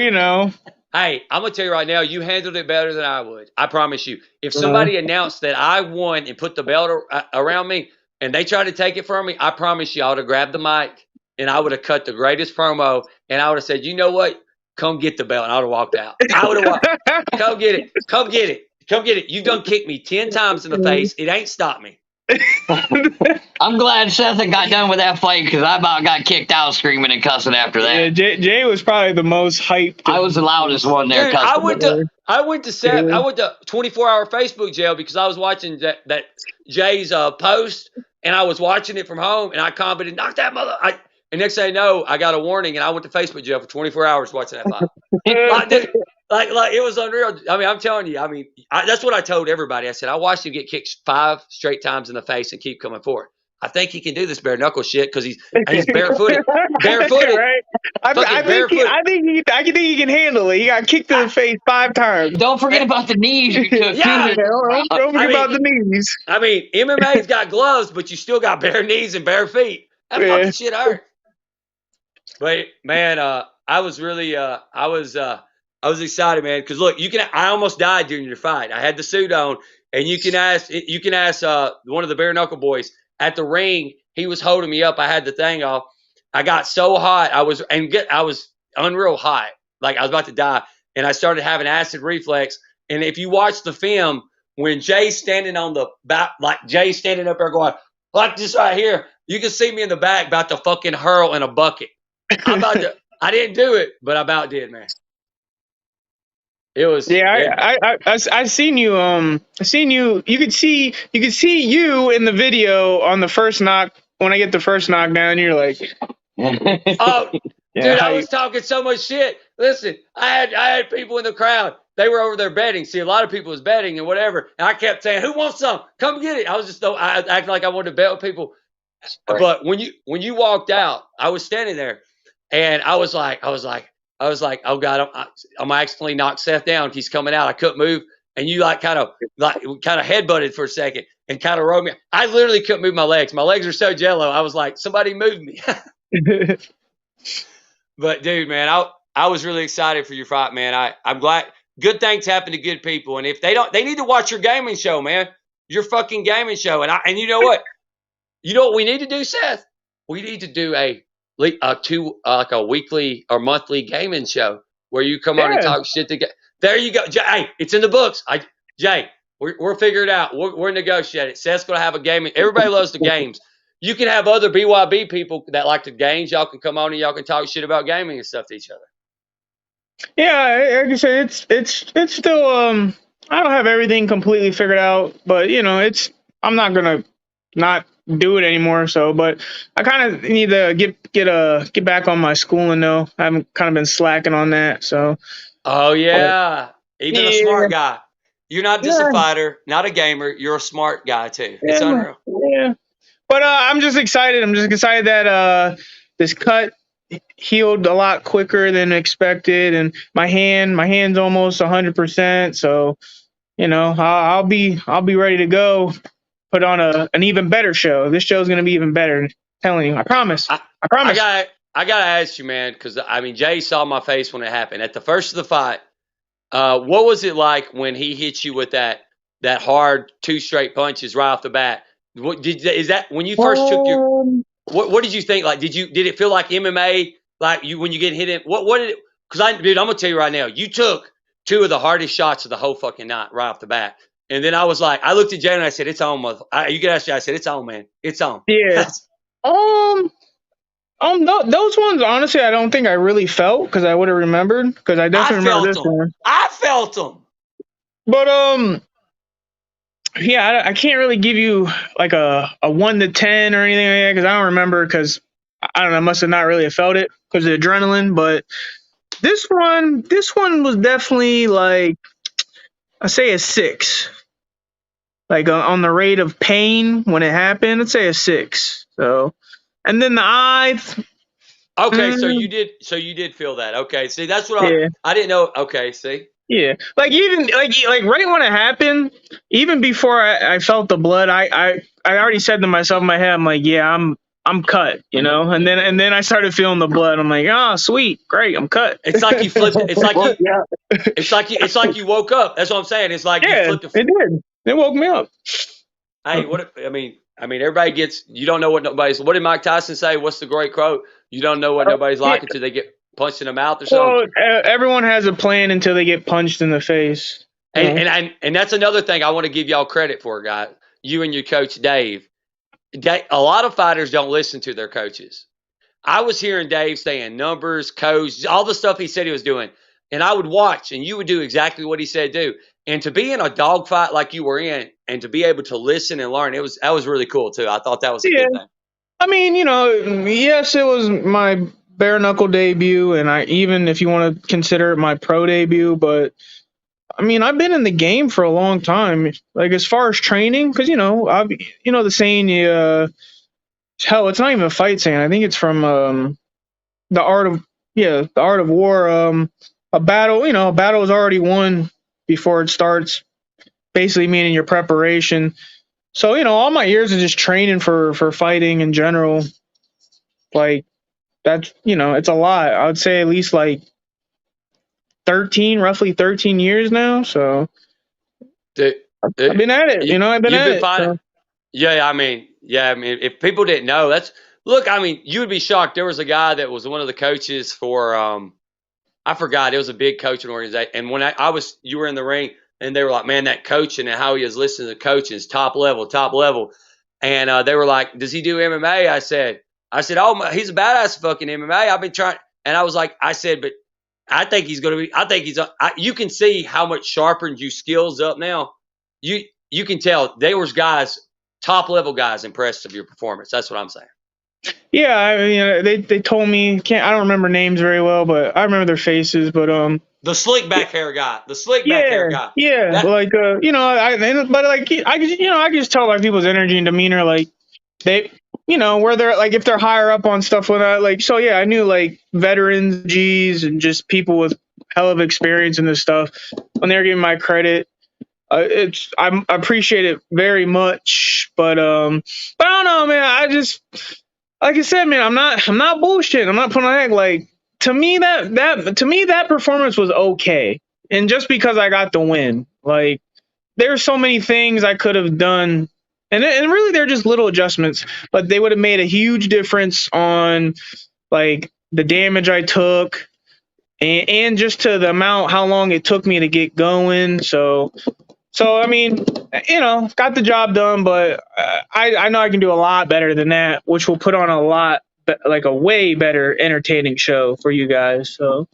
Hey, I'm gonna tell you right now, you handled it better than I would. I promise you. If somebody announced that I won and put the belt around me, and they tried to take it from me, I promise you, I would have grabbed the mic and I would have cut the greatest promo, and I would have said, you know what? Come get the belt, and I would have walked out. I would have walked. Come get it. Come get it. Come get it. You've done kicked me 10 times in the face. It ain't stopped me. I'm glad Seth got done with that fight because I about got kicked out screaming and cussing after that. Yeah, Jay was probably the most hyped. I was the loudest one there. Dude, I went to 24-hour Facebook jail because I was watching that Jay's post, and I was watching it from home, and I commented, knock that mother. And next thing I know, I got a warning, and I went to Facebook jail for 24 hours watching that fight. Like it was unreal. I mean, I'm telling you. I mean, that's what I told everybody. I said I watched him get kicked 5 straight times in the face and keep coming forward. I think he can do this bare knuckle shit because he's barefooted. Right? I think he can handle it. He got kicked in the face 5 times. Don't forget about the knees. Don't forget about the knees. I mean, MMA's got gloves, but you still got bare knees and bare feet. That fucking shit hurt. But man, I was really, I was excited, man, because look, I almost died during your fight. I had the suit on, and you can ask one of the bare knuckle boys at the ring. He was holding me up. I had the thing off. I got so hot. I was unreal hot, like I was about to die, and I started having acid reflux. And if you watch the film, when Jay's standing on the back, like Jay's standing up there going like this right here, you can see me in the back about to fucking hurl in a bucket. I didn't do it, but I about did, man. It was I seen you. I seen you. You could see you in the video on the first knock. When I get the first knockdown, you're like, oh, dude, I was talking so much shit. Listen, I had people in the crowd. They were over there betting. See, a lot of people was betting and whatever. And I kept saying, "Who wants some? Come get it." I was just I acting like I wanted to bet with people. Right. But when you walked out, I was standing there, and I was like, I was like, oh God, I'm accidentally knocked Seth down. He's coming out. I couldn't move. And you kind of headbutted for a second and kind of rode me. I literally couldn't move my legs. My legs are so jello. I was like, somebody move me. But dude, man, I was really excited for your fight, man. I'm glad good things happen to good people. And if they don't, they need to watch your gaming show, man. Your fucking gaming show. And you know what? You know what we need to do, Seth? We need to do a weekly or monthly gaming show where you come on and talk shit to get. There you go, Jay. Hey, it's in the books. Jay, we'll figure it out. We're negotiating. Seth's gonna have a gaming. Everybody loves the games. You can have other BYB people that like the games. Y'all can come on and y'all can talk shit about gaming and stuff to each other. Yeah, like I said, it's still I don't have everything completely figured out, but I'm not gonna not do it anymore. So, but I kind of need to get back on my schooling though. I haven't kind of been slacking on that. So. Oh yeah, even a smart guy. You're not just a fighter, not a gamer. You're a smart guy too. It's unreal. Yeah, but I'm just excited. I'm just excited that this cut healed a lot quicker than expected, and my hand's almost 100%. So, I'll be ready to go. Put on an even better show. This show's gonna be even better. I'm telling you, I promise. I promise. I gotta ask you, man, because Jay saw my face when it happened at the first of the fight. What was it like when he hit you with that hard 2 straight punches right off the bat? Is that when you first took your? What did you think? Like, did it feel like MMA? Like when you get hit in? What did it? Because dude, I'm gonna tell you right now, you took 2 of the hardest shots of the whole fucking night right off the bat. And then I was like, I looked at Jay and I said, "It's on, mother." You can ask Jay. I said, "It's on, man. It's on." Yeah. Those ones, honestly, I don't think I really felt because I would have remembered because I definitely remember this one. I felt them. But yeah, I can't really give you like a 1 to 10 or anything like that because I don't remember because I don't know, I must have not really felt it because of the adrenaline. But this one was definitely like I say a 6. Like on the rate of pain when it happened, I'd say a 6. So, and then the eye. Okay, so you did feel that. Okay, see, that's what I didn't know. Okay, see. Yeah, like even like right when it happened, even before I felt the blood, I already said to myself in my head, I'm like, yeah, I'm cut, and then I started feeling the blood. I'm like, oh, sweet, great, I'm cut. It's like you flipped. It's like you woke up. That's what I'm saying. It's like you flipped. It did. It woke me up. Hey, everybody gets. You don't know what nobody's. What did Mike Tyson say? What's the great quote? You don't know what nobody's like until they get punched in the mouth or something. Well, everyone has a plan until they get punched in the face. And that's another thing I want to give y'all credit for, guys. You and your coach Dave. A lot of fighters don't listen to their coaches. I was hearing Dave saying numbers, codes, all the stuff he said he was doing, and I would watch, and you would do exactly what he said do. And to be in a dogfight like you were in, and to be able to listen and learn, that was really cool too. I thought that was a good thing. I mean, yes, it was my bare knuckle debut, and even if you want to consider it my pro debut, but I mean, I've been in the game for a long time. Like as far as training, because the saying, hell, it's not even a fight saying. I think it's from the art of war. A battle is already won before it starts. Basically, meaning your preparation. So all my years of just training for fighting in general, like that's it's a lot. I would say at least like roughly 13 years now. So I've been at it. I've been at it. So. Yeah, I mean, if people didn't know, you would be shocked. There was a guy that was one of the coaches for, I forgot, it was a big coaching organization. And when you were in the ring, and they were like, man, that coaching and how he was listening to the coaches, top level. And they were like, does he do MMA? I said, oh, he's a badass fucking MMA. I've been trying. And I was like, but I think he's going to be, you can see how much sharpened your skills up now. You can tell there was guys, top level guys impressed of your performance. That's what I'm saying. Yeah. I mean, they told me, I don't remember names very well, but I remember their faces, but, the slick back hair guy. Yeah. Like, I can just tell by people's energy and demeanor, like where they're like, if they're higher up on stuff with that, like, so yeah, I knew like veterans, G's, and just people with hell of experience in this stuff when they were giving my credit. I appreciate it very much, but I don't know, man. I just, like I said, man, I'm not bullshitting. I'm not putting on act. Like, to me that performance was okay, and just because I got the win, like, there's so many things I could have done, and really they're just little adjustments, but they would have made a huge difference on like the damage I took, and just to the amount how long it took me to get going. So I mean, got the job done, but I know I can do a lot better than that, which will put on a way better entertaining show for you guys. So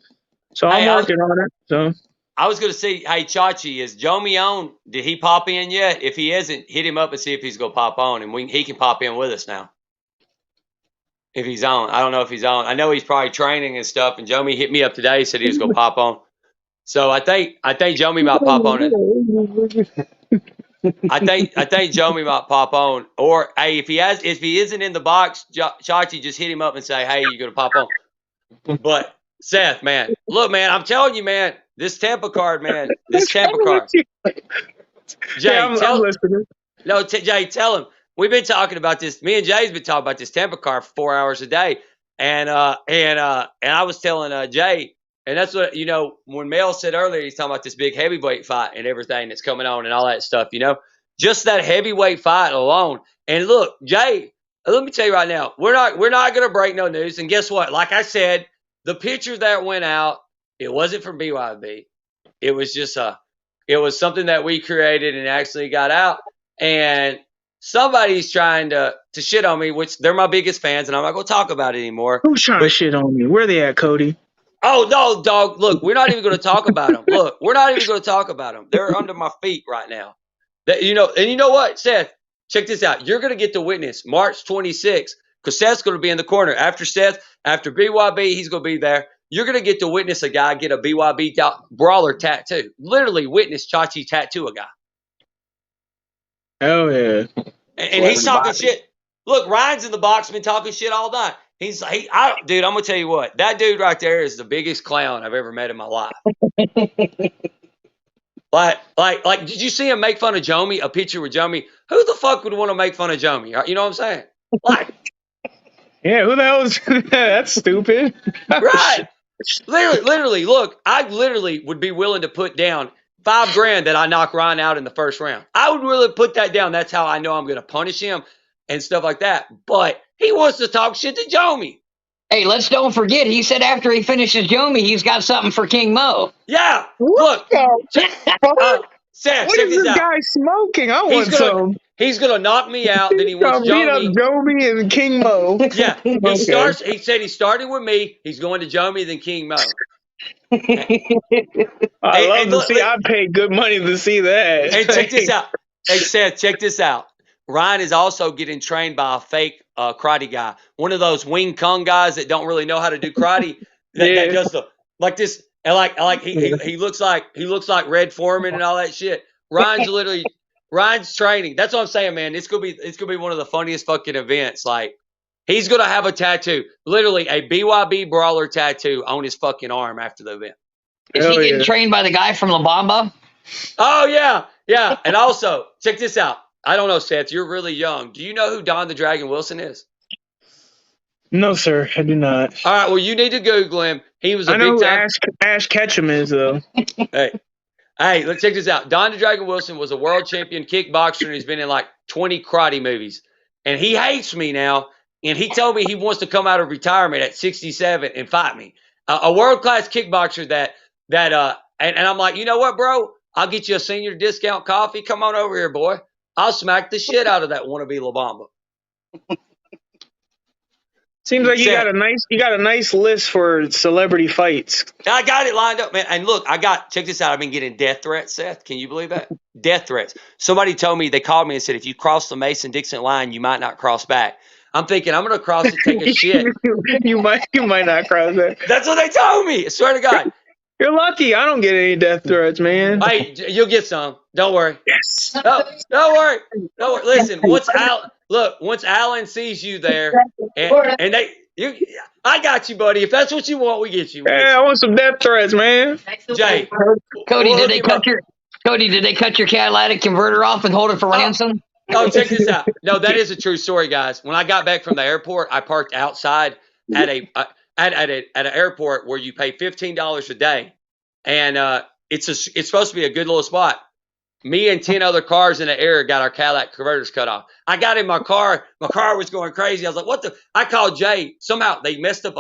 I'm working on it. So I was going to say, hey, Chachi, is Jomi on? Did he pop in yet? If he isn't, hit him up and see if he's going to pop on, and he can pop in with us now. If he's on. I don't know if he's on. I know he's probably training and stuff, and Jomi hit me up today, said he was going to pop on. So I think Jomi might pop on it. I think Jomi might pop on. Or hey, if he isn't in the box, Chachi, just hit him up and say, hey, you're going to pop on. But Seth, man, look, man, I'm telling you, man, this Tampa card, man, this Tampa card. Jay, I'm listening. No, Jay, tell him. We've been talking about this. Me and Jay's been talking about this Tampa card for 4 hours a day, and I was telling Jay, and that's what, when Mel said earlier, he's talking about this big heavyweight fight and everything that's coming on and all that stuff. Just that heavyweight fight alone. And look, Jay, let me tell you right now, we're not going to break no news. And guess what? Like I said, the picture that went out, it wasn't from BYB. It was just it was something that we created and actually got out. And somebody's trying to shit on me, which they're my biggest fans, and I'm not going to talk about it anymore. Who's trying to shit on me? Where they at, Cody? Oh, no, dog. Look, we're not even going to talk about them. Look, we're not even going to talk about them. They're under my feet right now. And you know what, Seth? Check this out. You're going to get to witness March 26th, because Seth's going to be in the corner. After BYB, he's going to be there. You're going to get to witness a guy get a BYB Brawler tattoo. Literally witness Chachi tattoo a guy. Oh, yeah. And he's talking shit. Look, Ryan's in the box, been talking shit all night. Dude, I'm going to tell you what. That dude right there is the biggest clown I've ever met in my life. Like, did you see him make fun of Jomi? A picture with Jomi? Who the fuck would want to make fun of Jomi? You know what I'm saying? Like, yeah, who the hell is that's stupid. Right. Literally, look, I literally would be willing to put down $5,000 that I knock Ryan out in the first round. I would really put that down. That's how I know I'm going to punish him and stuff like that. But he wants to talk shit to Jomi. Hey, let's don't forget, he said after he finishes Jomi, he's got something for King Mo. Yeah. Look. Seth, what check is this this out. guy smoking? I want some. He's gonna knock me out. Then he wants beat up Jomi. Jomi and King Mo. Yeah, He said he started with me. He's going to Jomi, then King Mo. I love to see. I paid good money to see that. Hey, check this out. Hey, Seth, check this out. Ryan is also getting trained by a fake karate guy, one of those Wing Kung guys that don't really know how to do karate. That does like this, and like he looks like Red Foreman and all that shit. Ryan's training. That's what I'm saying, man. It's gonna be one of the funniest fucking events. Like, he's gonna have a tattoo, literally a BYB Brawler tattoo on his fucking arm after the event. Is he getting trained by the guy from La Bamba? Oh yeah. And also, check this out. I don't know, Seth. You're really young. Do you know who Don the Dragon Wilson is? No, sir, I do not. All right. Well, you need to Google him. He was a I know big time. who Ash Ketchum is, though. Hey, let's check this out. Don the Dragon Wilson was a world champion kickboxer, and he's been in like 20 karate movies. And he hates me now. And he told me he wants to come out of retirement at 67 and fight me. A world-class kickboxer and I'm like, you know what, bro? I'll get you a senior discount coffee. Come on over here, boy. I'll smack the shit out of that wannabe La Bamba. Seems like you got a nice list for celebrity fights. I got it lined up, man. And look, check this out. I've been getting death threats, Seth. Can you believe that? Death threats. Somebody told me, they called me and said, if you cross the Mason-Dixon line, you might not cross back. I'm thinking, I'm going to cross it, take a shit. you might not cross that. That's what they told me. I swear to God. You're lucky. I don't get any death threats, man. Hey, you'll get some. Don't worry. Yes. No, don't worry. Listen, look, once Alan sees you there, and I got you, buddy. If that's what you want, we get you. I want some death threats, man. Jay, Cody, we'll did hook they him cut up. your Cody? Did they cut your catalytic converter off and hold it for ransom? Oh, check this out. No, that is a true story, guys. When I got back from the airport, I parked outside at an airport where you pay $15 a day, and it's supposed to be a good little spot. Me and 10 other cars in the air got our catalytic converters cut off. I got in my car. My car was going crazy. I was like, "What the?" I called Jay. Somehow they messed up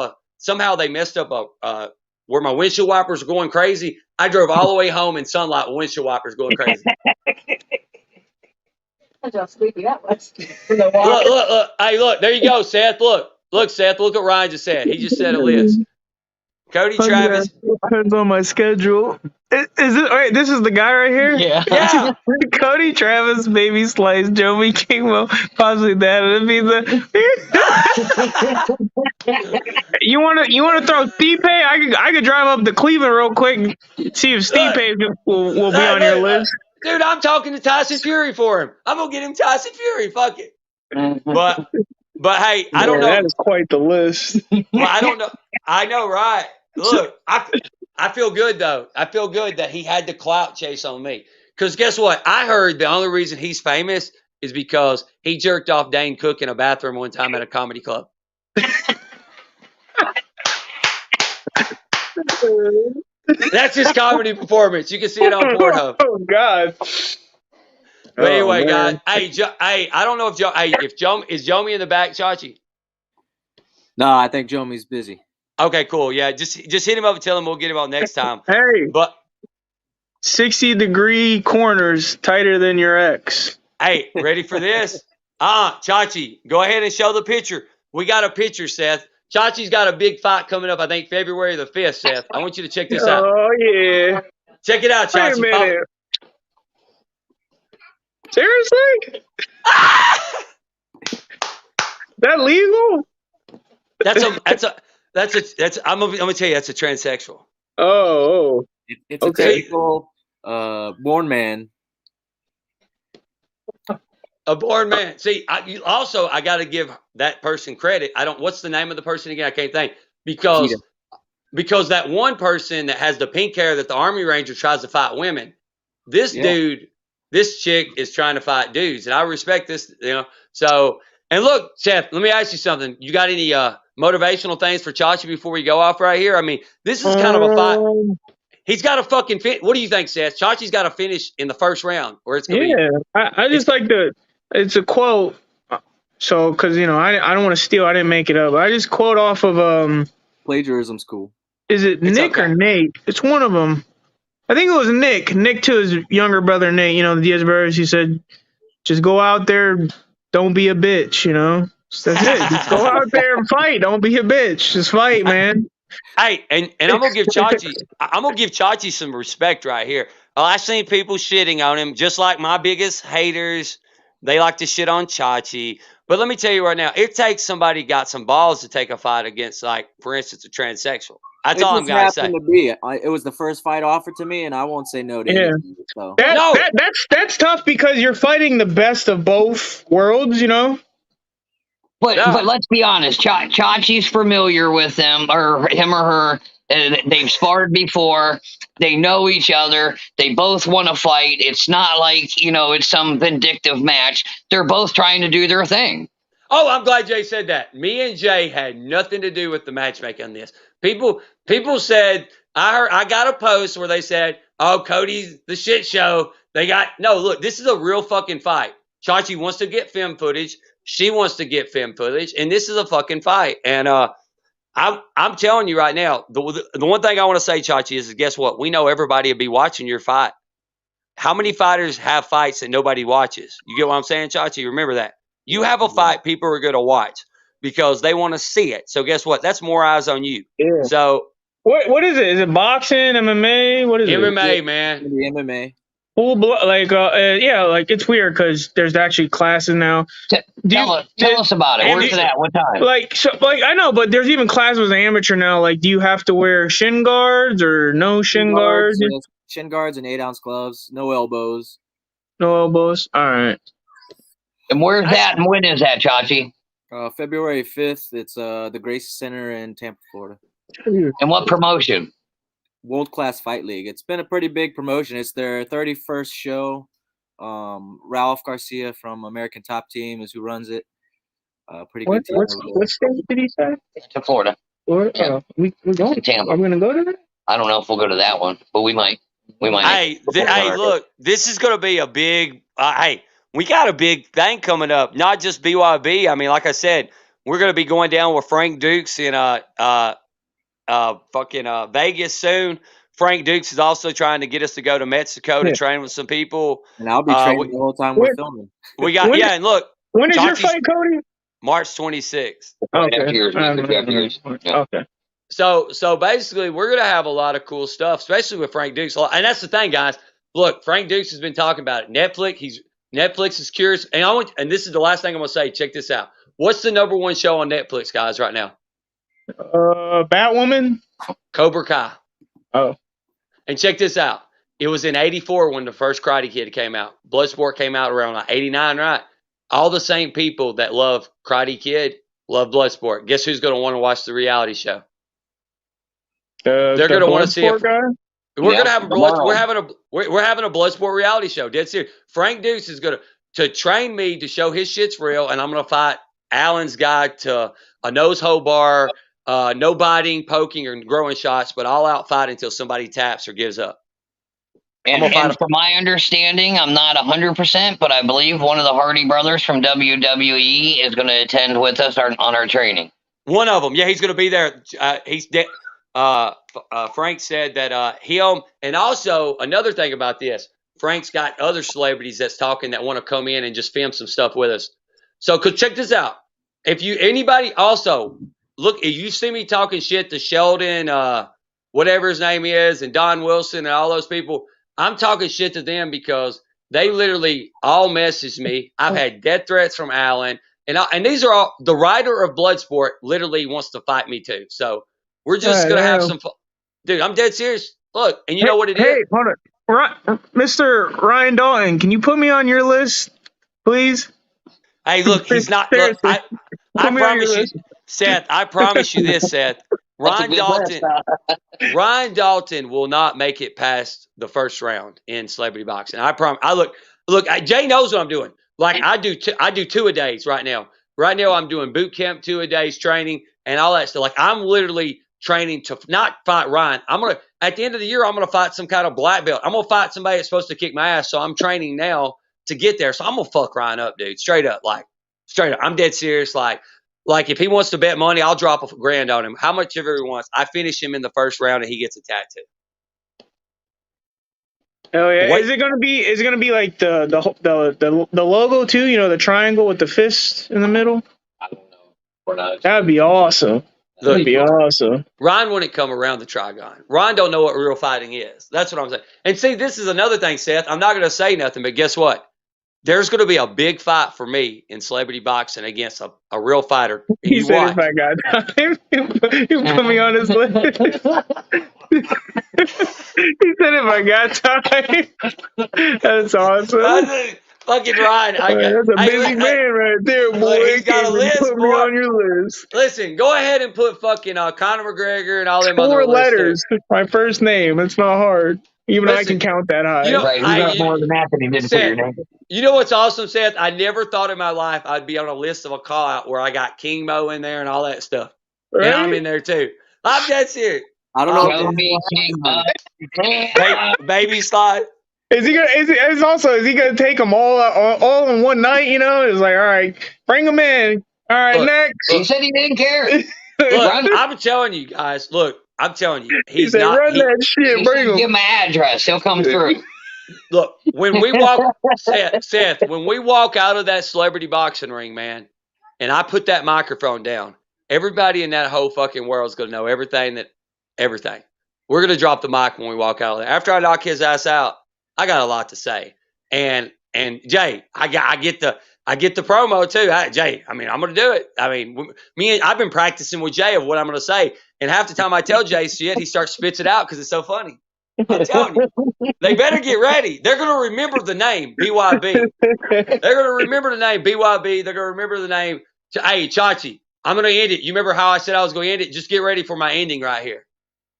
where my windshield wipers were going crazy. I drove all the way home in sunlight with windshield wipers going crazy. Look. Hey, look. There you go, Seth. Look, Seth. Look what Ryan just said. He just said a list. Cody Travis. Depends on my schedule. Is it all right? This is the guy right here. Yeah. Cody Travis, Baby Slice, Joey Kingmo, possibly that. It'd be the. You wanna throw Stipe? I could drive up to Cleveland real quick and see if Stipe will be on your list. Dude, I'm talking to Tyson Fury for him. I'm gonna get him Tyson Fury. Fuck it. But hey, I don't know. That is quite the list. Well, I don't know. I know, right? Look, I feel good though. I feel good that he had the clout chase on me. Because guess what? I heard the only reason he's famous is because he jerked off Dane Cook in a bathroom one time at a comedy club. That's his comedy performance. You can see it on Pornhub. Oh God. But anyway, guys, hey, I don't know if is Jomi in the back, Chachi? No, I think Jomi's busy. Okay, cool. Yeah, just hit him up and tell him we'll get him on next time. Hey, but 60-degree corners tighter than your ex. Hey, ready for this? Chachi, go ahead and show the picture. We got a picture, Seth. Chachi's got a big fight coming up, I think February the 5th, Seth. I want you to check this out. Oh, yeah. Check it out, Chachi. Wait a minute. Seriously? That legal? I'm gonna tell you, that's a transsexual. Oh. It's okay. A typical born man. A born man. See, I got to give that person credit. What's the name of the person again? I can't think. Because that one person that has the pink hair that the Army Ranger tries to fight women, this chick is trying to fight dudes. And I respect this, So, and look, Seth, let me ask you something. You got any motivational things for Chachi before we go off right here? I mean, this is kind of a fight. He's got to fucking fit. What do you think, Seth? Chachi's got to finish in the first round, or it's gonna be. I just like it's a quote. So, because I don't want to steal. I didn't make it up. I just quote off of Plagiarism's cool. Is it Nick or Nate? It's one of them. I think it was Nick. Nick to his younger brother Nate. The Diaz-Barrys. He said, "Just go out there, don't be a bitch." That's it. Just go out there and fight. Don't be a bitch. Just fight, man. Hey, and I'm gonna give Chachi some respect right here. I seen people shitting on him, just like my biggest haters. They like to shit on Chachi. But let me tell you right now, it takes somebody got some balls to take a fight against, like, for instance, a transsexual. That's all I'm gonna say. It was the first fight offered to me, and I won't say no to anything. So. That's tough because you're fighting the best of both worlds, But let's be honest, Chachi's familiar with him or her. They've sparred before. They know each other. They both want to fight. It's not like, it's some vindictive match. They're both trying to do their thing. Oh, I'm glad Jay said that. Me and Jay had nothing to do with the matchmaking on this. People said, I got a post where they said, "Oh, Cody's the shit show." Look, this is a real fucking fight. Chachi wants to get film footage. She wants to get film footage, and this is a fucking fight. And I'm telling you right now, the one thing I want to say, Chachi, is guess what? We know everybody will be watching your fight. How many fighters have fights that nobody watches? You get what I'm saying, Chachi? Remember that. You have a fight people are going to watch because they want to see it. So guess what? That's more eyes on you. Yeah. So what is it? Is it boxing, MMA? What is it? MMA, man. The MMA. Full like it's weird because there's actually classes now. Tell us about it. Where's it at? What time? I know, but there's even classes as an amateur now. Like, do you have to wear shin guards or no shin guards? Shin guards and 8-ounce gloves. No elbows. No elbows. All right. And where's that and when is that, Chachi? February 5th. It's the Gracie Center in Tampa, Florida. And what promotion? World Class Fight League. It's been a pretty big promotion. It's their 31st show. Ralph Garcia from American Top Team is who runs it. Pretty good team. What state did he say? To Florida. Florida? Yeah. We're going. Tampa. I'm gonna go to that. I don't know if we'll go to that one, but we might. We might. Hey, look, this is going to be a big. Hey, we got a big thing coming up. Not just BYB. I mean, like I said, we're going to be going down with Frank Dukes in Vegas soon. Frank Dukes is also trying to get us to go to Mexico to train with some people. And I'll be training the whole time we're filming. We got and look. When is your Chachi's fight, Cody? March 26th. Okay. So basically, we're gonna have a lot of cool stuff, especially with Frank Dukes. And that's the thing, guys. Look, Frank Dukes has been talking about it. Netflix is curious, and this is the last thing I'm gonna say. Check this out. What's the #1 show on Netflix, guys, right now? Batwoman. Cobra Kai. Oh. And check this out. It was in '84 when the first Karate Kid came out. Bloodsport came out around like '89, right? All the same people that love Karate Kid love Bloodsport. Guess who's gonna want to watch the reality show? They're going to want to see it. We're going to have we're having a Bloodsport reality show. Dead serious. Frank Dukes is going to train me to show his shit's real, and I'm going to fight Allen's guy to a nose hold bar, no biting, poking, or growing shots, but all out fight until somebody taps or gives up. And from my understanding, I'm not 100%, but I believe one of the Hardy brothers from WWE is going to attend with us on our training. One of them, yeah, he's going to be there. Frank said that and also another thing about this, Frank's got other celebrities that's talking that want to come in and just film some stuff with us. So check this out. If anybody also look, if you see me talking shit to Sheldon, whatever his name is, and Don Wilson and all those people, I'm talking shit to them because they literally all message me. I've had death threats from Allen, and these are all the writer of Bloodsport literally wants to fight me too. So we're just going to have some fun. Dude, I'm dead serious. Look, and you know what it is? Hey, hold on. Mr. Ryan Dalton, can you put me on your list, please? Hey, look, he's not. Look, I promise you, Seth, I promise you this, Seth. Ryan Dalton will not make it past the first round in celebrity boxing. I promise. Look, Jay knows what I'm doing. Like I do 2-a-days right now. Right now, I'm doing boot camp 2-a-days training and all that stuff. Like I'm literally training to not fight Ryan. At the end of the year, I'm gonna fight some kind of black belt. I'm gonna fight somebody that's supposed to kick my ass. So I'm training now to get there. So I'm gonna fuck Ryan up, dude. Straight up. I'm dead serious. Like if he wants to bet money, I'll drop $1,000 on him. How much ever he wants. I finish him in the first round and he gets a tattoo. Oh yeah. Is it gonna be like the logo too? You know, the triangle with the fist in the middle? I don't know. That'd be awesome. That'd be awesome. Ryan wouldn't come around the trigon. Ryan don't know what real fighting is. That's what I'm saying. And see, this is another thing, Seth. I'm not going to say nothing, but guess what? There's going to be a big fight for me in celebrity boxing against a real fighter. He said if I got time, he'll put me on his list. He said if I got time. That's awesome. Fucking Ryan. That's a busy man right there, boy. He's got a list, put me on your list. Listen, go ahead and put fucking Conor McGregor and all them 4 other letters. Lists. My first name. It's not hard. Even I can count that high. You got more than that than he didn't put your name. You know what's awesome, Seth? I never thought in my life I'd be on a list of a call out where I got King Mo in there and all that stuff. Right? And I'm in there too. I'm dead serious. I don't know. Baby slide. Is he gonna take them all in one night? You know, it's like, all right, bring them in. All right, next. He said he didn't care. Look, I'm telling you guys. Look, I'm telling you, he said, run that shit. Bring him. Give him my address. He'll come through. Look, when we walk, Seth, when we walk out of that celebrity boxing ring, man, and I put that microphone down, everybody in that whole fucking world is gonna know everything. We're gonna drop the mic when we walk out of there. After I knock his ass out, I got a lot to say. And Jay, I get the promo too. Jay, I mean, I'm gonna do it. I mean, I've been practicing with Jay of what I'm gonna say, and half the time I tell Jay shit, he spits it out because it's so funny. I'm telling you. They better get ready. They're going to remember the name BYB. They're going to remember the name BYB. They're going to remember the name. Hey, Chachi, I'm going to end it. You remember how I said I was going to end it? Just get ready for my ending right here.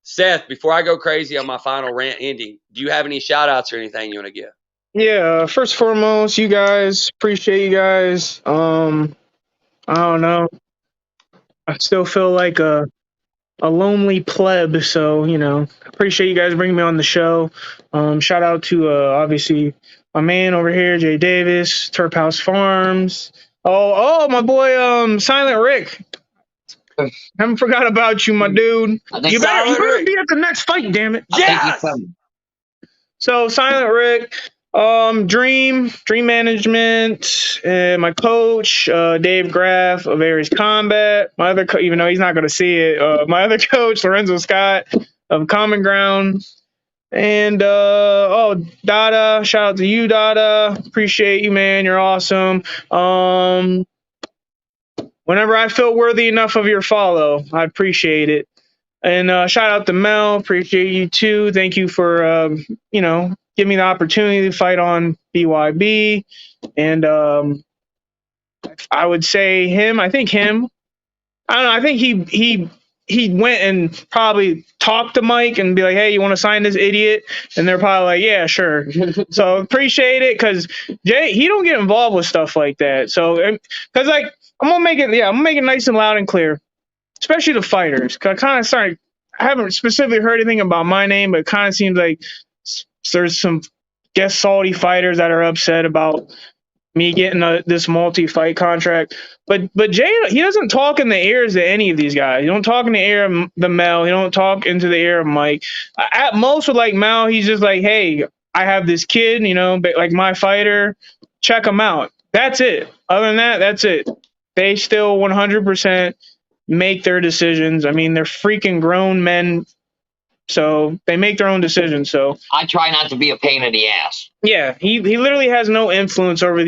Seth, before I go crazy on my final rant ending, do you have any shout outs or anything you want to give? Yeah, first and foremost, you guys, appreciate you guys. I don't know. I still feel like a lonely pleb, so appreciate you guys bringing me on the show. Shout out to obviously my man over here, Jay Davis, Terphouse Farmz. Oh, my boy, Silent Rick. Haven't forgot about you, my dude. You better be at the next fight, damn it. Yes. So Silent Rick, Dream Management, and my coach, Dave Graff of Aries Combat. My other even though he's not going to see it, my other coach, Lorenzo Scott of Common Ground. And Dada, shout out to you, Dada. Appreciate you, man. You're awesome. Whenever I feel worthy enough of your follow, I appreciate it. And shout out to Mel. Appreciate you too. Thank you for giving me the opportunity to fight on BYB. And I would say him. I think him. I don't know. I think he went and probably talked to Mike and be like, "Hey, you want to sign this idiot?" And they're probably like, "Yeah, sure." So appreciate it, because Jay, he don't get involved with stuff like that. So because I'm gonna make it nice and loud and clear, especially the fighters. Cause I haven't specifically heard anything about my name, but it kind of seems like there's some guest Saudi fighters that are upset about me getting this multi-fight contract. But Jay, he doesn't talk in the ears of any of these guys. He don't talk in the ear of the Mel. He don't talk into the ear of Mike. At most with like Mel, he's just like, "Hey, I have this kid, like my fighter, check him out." That's it. Other than that, that's it. They still 100% make their decisions. I mean, they're freaking grown men, so they make their own decisions. So I try not to be a pain in the ass. yeah, he literally has no influence over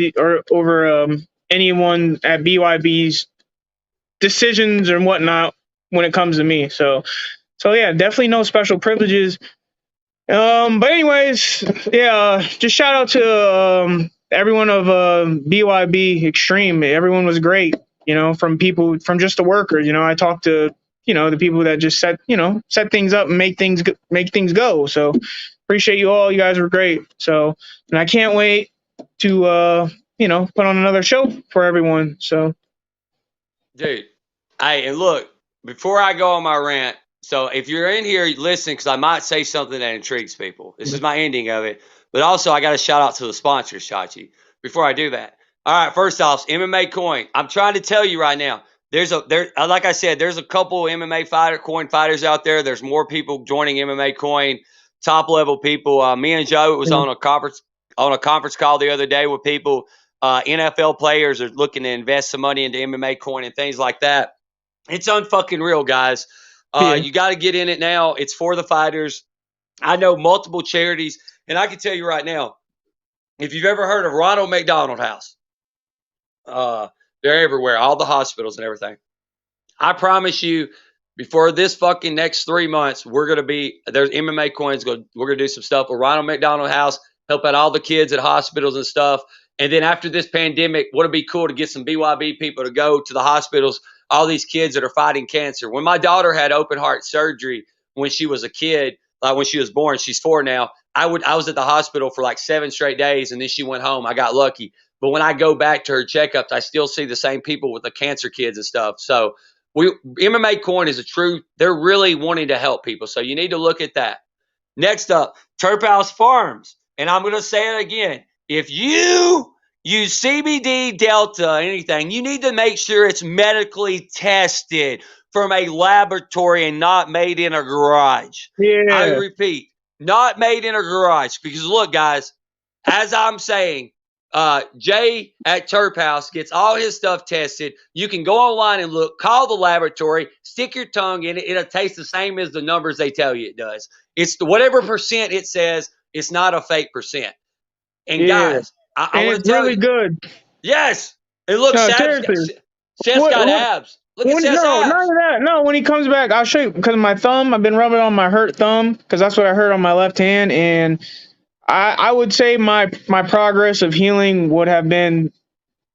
anyone at BYB's decisions or whatnot when it comes to me. So yeah, definitely no special privileges. But anyways, yeah, just shout out to everyone of BYB Extreme. Everyone was great. From just the workers. I talked to the people that just set things up and make things go. So appreciate you all. You guys were great. So, and I can't wait to put on another show for everyone. So, dude, hey, and look, before I go on my rant, so if you're in here, listen, because I might say something that intrigues people. This is my ending of it. But also, I got to shout out to the sponsors, Chachi, before I do that. All right, first off, MMA Coin. I'm trying to tell you right now, like I said, there's a couple MMA coin fighters out there. There's more people joining MMA Coin, top level people. Me and Joe was on a conference call the other day with people. NFL players are looking to invest some money into MMA Coin and things like that. It's unfucking real, guys. You got to get in it now. It's for the fighters. I know multiple charities, and I can tell you right now, if you've ever heard of Ronald McDonald House, they're everywhere, all the hospitals and everything. I promise you, before this fucking next 3 months, there's MMA Coins. We're going to do some stuff with Ronald McDonald House, help out all the kids at hospitals and stuff. And then after this pandemic, would it be cool to get some BYB people to go to the hospitals, all these kids that are fighting cancer? When my daughter had open heart surgery when she was a kid, when she was born, she's 4 now, I was at the hospital for like 7 straight days, and then she went home. I got lucky. But when I go back to her checkups, I still see the same people with the cancer kids and stuff. So MMA Coin is they're really wanting to help people. So you need to look at that. Next up, Terphouse Farmz. And I'm going to say it again. If you use CBD, Delta, anything, you need to make sure it's medically tested from a laboratory and not made in a garage. Yeah. I repeat, not made in a garage. Because look, guys, as I'm saying, Jay at Terphouse gets all his stuff tested. You can go online and look, call the laboratory, stick your tongue in it. It'll taste the same as the numbers they tell you it does. It's whatever percent it says. It's not a fake percent. And guys, I want to tell really you, good. yes. And look, Seth's got abs. Look at No, Seth's none abs. of that. No, when he comes back, I'll show you because my thumb. I've been rubbing on my hurt thumb because that's what I hurt on my left hand, and I would say my progress of healing would have been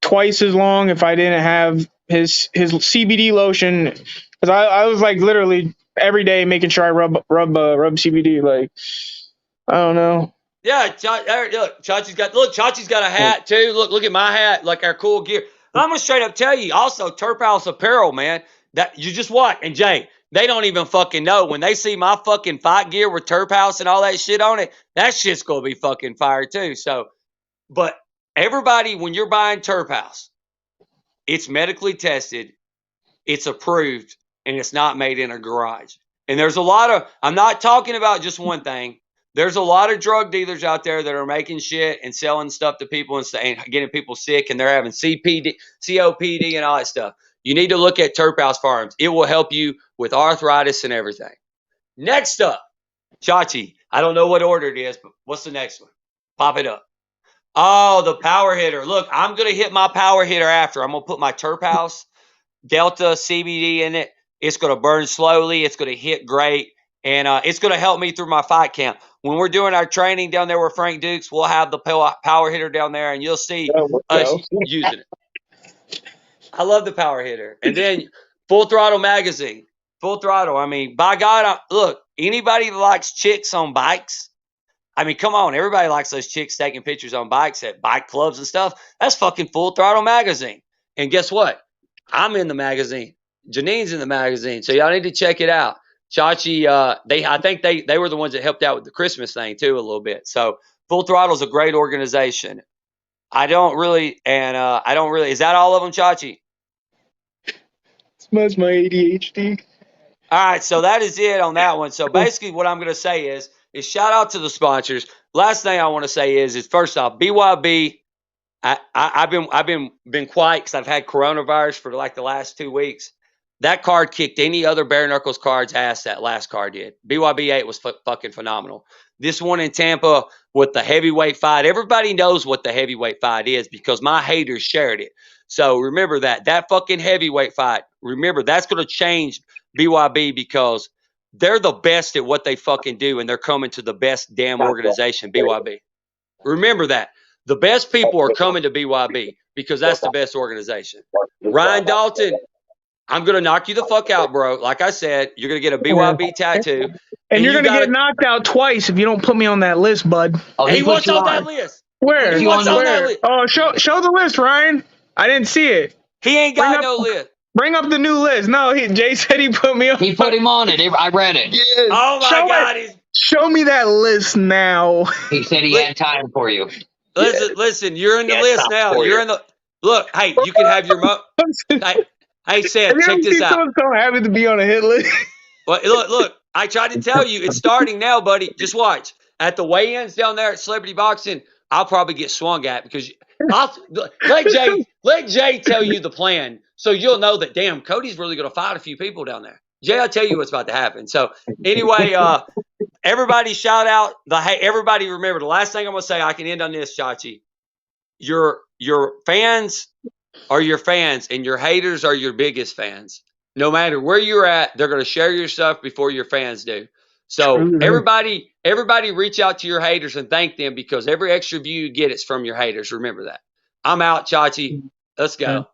twice as long if I didn't have his CBD lotion. Because I was like literally every day making sure I rub CBD. Like I don't know. Yeah, look, Chachi's got a hat too. Look at my hat, like our cool gear. I'm gonna straight up tell you, also Terphouse apparel, man. That you just what? And Jay, they don't even fucking know when they see my fucking fight gear with Terphouse and all that shit on it. That shit's gonna be fucking fire too. So, but everybody, when you're buying Terphouse, it's medically tested, it's approved, and it's not made in a garage. And there's a lot of. I'm not talking about just one thing. There's a lot of drug dealers out there that are making shit and selling stuff to people and getting people sick, and they're having COPD, and all that stuff. You need to look at Terphouse Farmz. It will help you with arthritis and everything. Next up, Chachi. I don't know what order it is, but what's the next one? Pop it up. Oh, the PowerHitter. Look, I'm going to hit my PowerHitter after. I'm going to put my Terphouse Delta CBD in it. It's going to burn slowly. It's going to hit great. And it's going to help me through my fight camp. When we're doing our training down there with Frank Dukes, we'll have the PowerHitter down there, and you'll see us using it. I love the PowerHitter. And then Full Throttle magazine. Full Throttle. I mean, by God, look, anybody that likes chicks on bikes, I mean, come on. Everybody likes those chicks taking pictures on bikes at bike clubs and stuff. That's fucking Full Throttle magazine. And guess what? I'm in the magazine. Janine's in the magazine. So y'all need to check it out. Chachi, I think they were the ones that helped out with the Christmas thing too a little bit. So Full Throttle is a great organization. I don't really. Is that all of them, Chachi? That's my ADHD. All right, so that is it on that one. So basically, what I'm going to say is shout out to the sponsors. Last thing I want to say is first off, BYB. I've been quiet because I've had coronavirus for like the last 2 weeks. That card kicked any other bare knuckles card's ass. That last card did. BYB 8 was fucking phenomenal. This one in Tampa with the heavyweight fight. Everybody knows what the heavyweight fight is because my haters shared it. So remember that fucking heavyweight fight. Remember that's going to change BYB because they're the best at what they fucking do, and they're coming to the best damn organization, BYB. Remember that. The best people are coming to BYB because that's the best organization. Ryan Dalton, I'm going to knock you the fuck out, bro. Like I said, you're going to get a BYB tattoo. And you're going to get knocked out twice if you don't put me on that list, bud. Oh, He wants on that list. Where? He wants on that list. Oh, show the list, Ryan. I didn't see it. He ain't got no list. Bring up the new list. No, Jay said he put me on. He put him on it. I read it. Yes. Oh, my God. Show me that list now. He said he had time for you. Listen, you're in the list now. You're in the look. Hey, you can have your hey, Seth, check this out. I'm so happy to be on a hit list. Well, look. I tried to tell you, it's starting now, buddy. Just watch at the weigh-ins down there at Celebrity Boxing. I'll probably get swung at because let Jay tell you the plan, so you'll know that damn Cody's really going to fight a few people down there. Jay, I'll tell you what's about to happen. So anyway, everybody shout out everybody remember the last thing I'm gonna say, I can end on this, Chachi. Your fans are your fans and your haters are your biggest fans. No matter where you're at, they're gonna share your stuff before your fans do. So everybody reach out to your haters and thank them because every extra view you get is from your haters. Remember that. I'm out, Chachi. Let's go.